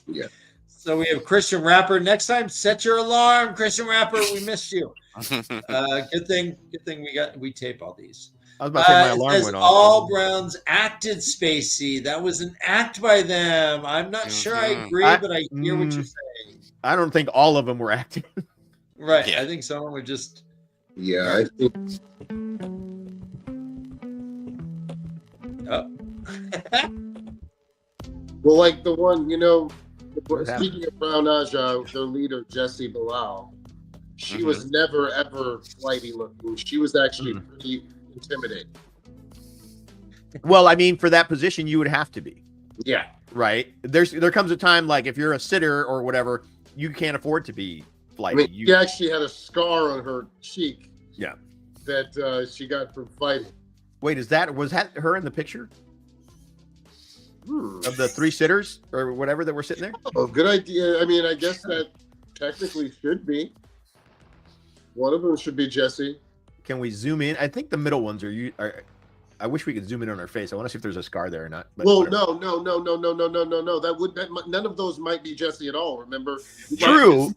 Yeah. So we have Christian Rapper. Next time, set your alarm, Christian Rapper. We missed you. Good thing we tape all these. I was about to say my alarm As went off. all Browns acted spacey. That was an act by them. I'm not sure I agree, but I hear what you're saying. I don't think all of them were acting. Right. Yeah. I think some were just. Yeah, I think Oh. well, like the one, What's speaking of Brown Aja, their leader, Jesse Bilal, she Mm-hmm. was never, ever flighty looking. She was actually pretty intimidating. Well, I mean, for that position, you would have to be. Yeah. Right. There comes a time, like if you're a sitter or whatever, you can't afford to be I flighty. mean, she actually had a scar on her cheek. Yeah. That she got from fighting. Wait, was that her in the picture Hmm. of the 3 sitters or whatever that were sitting there? Oh, good idea. I mean, I guess that technically should be. One of them should be Jesse. Can we zoom in? I think the middle ones are. I wish we could zoom in on her face. I want to see if there's a scar there or not. But Well, whatever. no. None of those might be Jesse at all. Remember? True.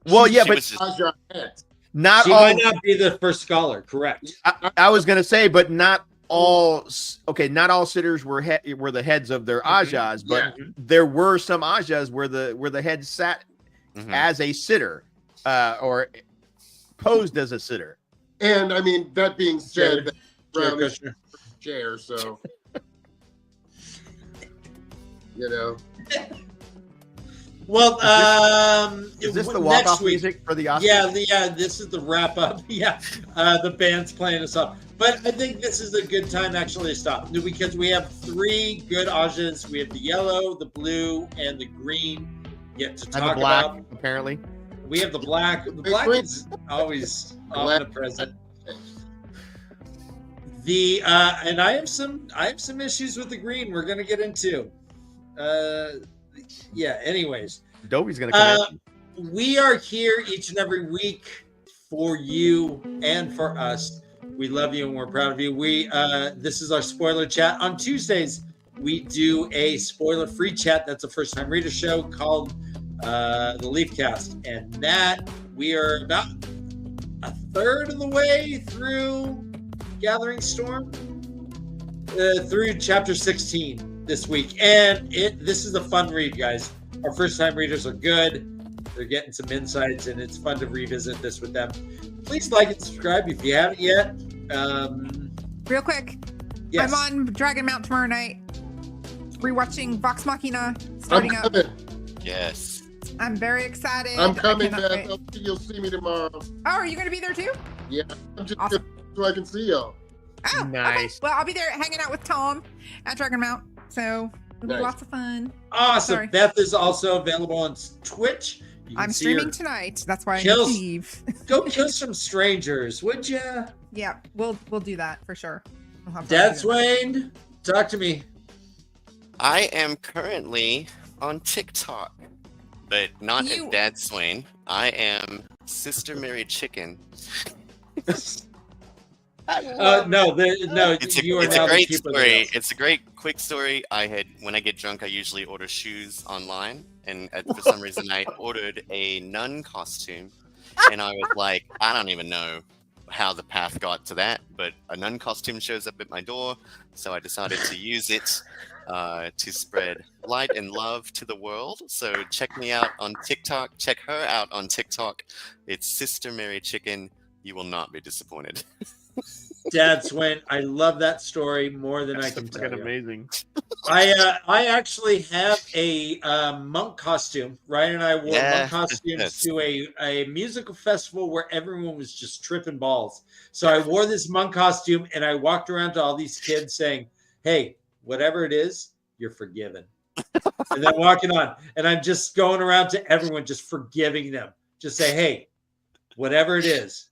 Well, yeah, She but was just- Aja had. not She all. might not be the first scholar, correct? I was gonna say, but not all. Okay, not all sitters were the heads of their Ajahs, but Yeah. there were some Ajahs where the head sat Mhm. as a sitter, or posed as a sitter. And I mean, that being said, that Jared Brown is Kushner. chair, so you know. Well, Is this the next walk-off week- music for the Oscars? Yeah, this is the wrap up. Yeah, the band's playing us up. But I think this is a good time actually to stop because we have 3 good Ajahs. We have the yellow, the blue, and the green yet to And talk the black, about. apparently. We have the black. The black green. is always Black. omnipresent. The and I have some issues with the green we're gonna get into. Yeah, anyways. Adobe's gonna come in. We are here each and every week for you and for us. We love you and we're proud of you. This is our spoiler chat. On Tuesdays, we do a spoiler-free chat. That's a first-time reader show called the Leafcast. And that we are about a third of the way through Gathering Storm, through chapter 16 this week. And this is a fun read, guys. Our first-time readers are good. They're getting some insights, and it's fun to revisit this with them. Please like and subscribe if you haven't yet. Real quick, Yes. I'm on Dragon Mount tomorrow night. Rewatching Vox Machina I'm starting up. coming. Yes. I'm very excited. I'm I coming, cannot man. wait. You'll see me tomorrow. Oh, are you going to be there too? Yeah, I'm just Awesome. so I can see y'all. Oh, Nice. Okay. Well, I'll be there hanging out with Tom at Dragon Mount. So it'll be Nice. lots of fun. Awesome. Sorry. Beth is also available on Twitch. You can I'm see her. streaming tonight. That's why I Kills. need to leave. Go kill some strangers, would ya? Yeah, we'll do that for sure. We'll have fun Dad doing that. Swain, talk to me. I am currently on TikTok, but not You- as Dad Swain. I am Sister Mary Chicken. No, It's a, you are it's now a the great keeper of the story. house. It's a great quick story. When I get drunk, I usually order shoes online, and for some reason, I ordered a nun costume, and I was like, I don't even know how the path got to that, but a nun costume shows up at my door, so I decided to use it to spread light and love to the world. So check me out on TikTok. Check her out on TikTok. It's Sister Mary Chicken. You will not be disappointed. Dad Swain, I love that story more than I That's can tell fucking you. amazing. I actually have a monk costume. Ryan and I wore Yeah. monk costumes Yes. to a musical festival where everyone was just tripping balls. So I wore this monk costume and I walked around to all these kids saying, "Hey, whatever it is, you're forgiven." And then walking on, and I'm just going around to everyone, just forgiving them. Just say, "Hey, whatever it is,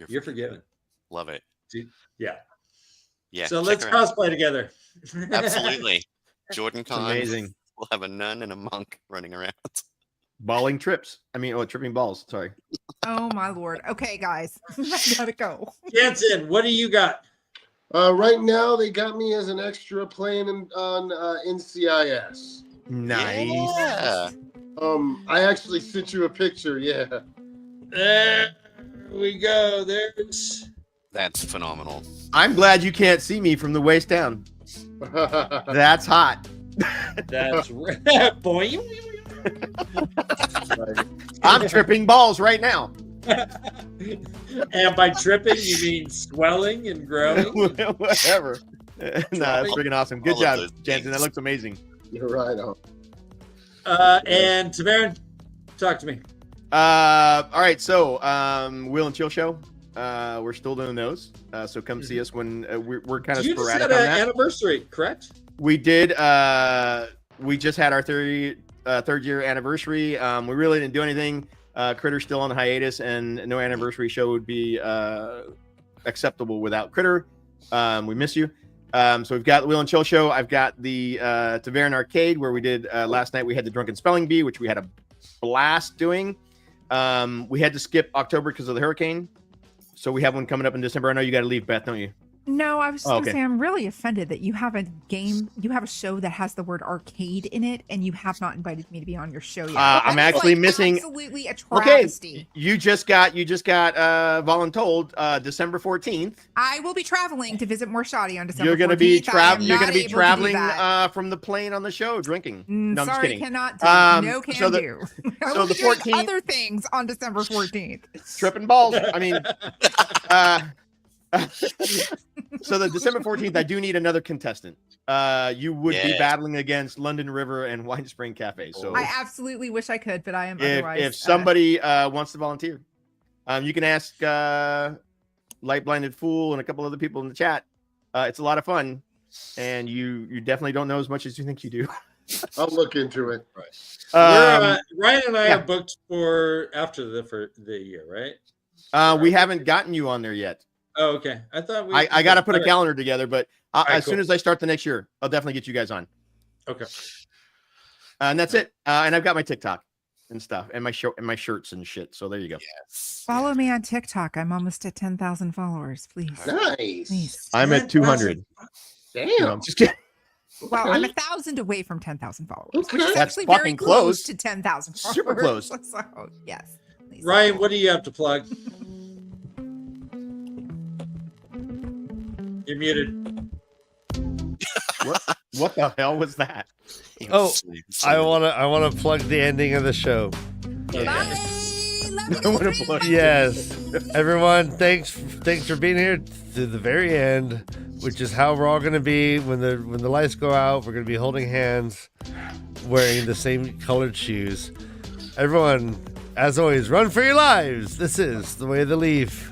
you're forgiven." Love it. Yeah. Yeah. So check let's her out. cosplay together. Absolutely. Jordan It's Con. amazing. We'll have a nun and a monk running around. Balling trips. Tripping balls. Sorry. Oh my lord. Okay, guys, I gotta go. Jansen, what do you got? Right now, they got me as an extra playing on NCIS. Nice. Yeah. I actually sent you a picture. Yeah. There we go. There's That's phenomenal. I'm glad you can't see me from the waist down. That's hot. that's boy. I'm tripping balls right now. And by tripping, you mean swelling and growing. Whatever. No, that's freaking awesome. Good All of job, those Jansen. That things. looks amazing. You're right on. And Tavarin, talk to me. All right, so Will and Chill Show. We're still doing those. So come see us when we're kind of You just sporadic had on an that. anniversary, correct? We did. We just had our third year anniversary. We really didn't do anything. Critter's still on hiatus, and no anniversary show would be acceptable without Critter. We miss you. So we've got the Wheel and Chill show. I've got the Tavern Arcade, where we did last night. We had the Drunken Spelling Bee, which we had a blast doing. We had to skip October because of the hurricane. So we have one coming up in December. I know you got to leave, Beth, don't you? No, I was just going to okay. say, I'm really offended that you have a show that has the word arcade in it, and you have not invited me to be on your show yet. I'm actually missing. Absolutely a travesty. Okay, you just got voluntold December 14th. I will be traveling to visit Morshadi on December 14th. You're going to be traveling to from the plane on the show drinking. No, I'm just sorry, kidding. cannot do. No can so the, do. So the 14th. Other things on December 14th. Tripping balls. I mean. So the December 14th, I do need another contestant. You would be battling against London River and Wine Spring Cafe. So I absolutely wish I could, but I am otherwise. If somebody wants to volunteer, you can ask Light Blinded Fool and a couple other people in the chat. It's a lot of fun, and you definitely don't know as much as you think you do. I'll look into it. Ryan and I are booked for after the year, right? We haven't gotten you on there yet. Oh, okay. I thought I got to put a calendar together, but as cool. soon as I start the next year, I'll definitely get you guys on. Okay. And that's it. And I've got my TikTok and stuff, and my shirts and shit. So there you go. Yes. Follow me on TikTok. I'm almost at 10,000 followers. Please. Nice. Please. I'm at 200. Damn. No, I'm just kidding. Well, I'm 1,000 away from 10,000 followers, which is Okay. That's actually fucking very close close. to 10,000 followers. Super close. So, yes. Please. Ryan, what do you have to plug? You're muted. What the hell was that? Oh, I wanna plug the ending of the show. Bye. Love I wanna you. plug- Yes, everyone, thanks for being here to the very end, which is how we're all gonna be when the lights go out. We're gonna be holding hands, wearing the same colored shoes. Everyone, as always, run for your lives. This is the way of the leaf.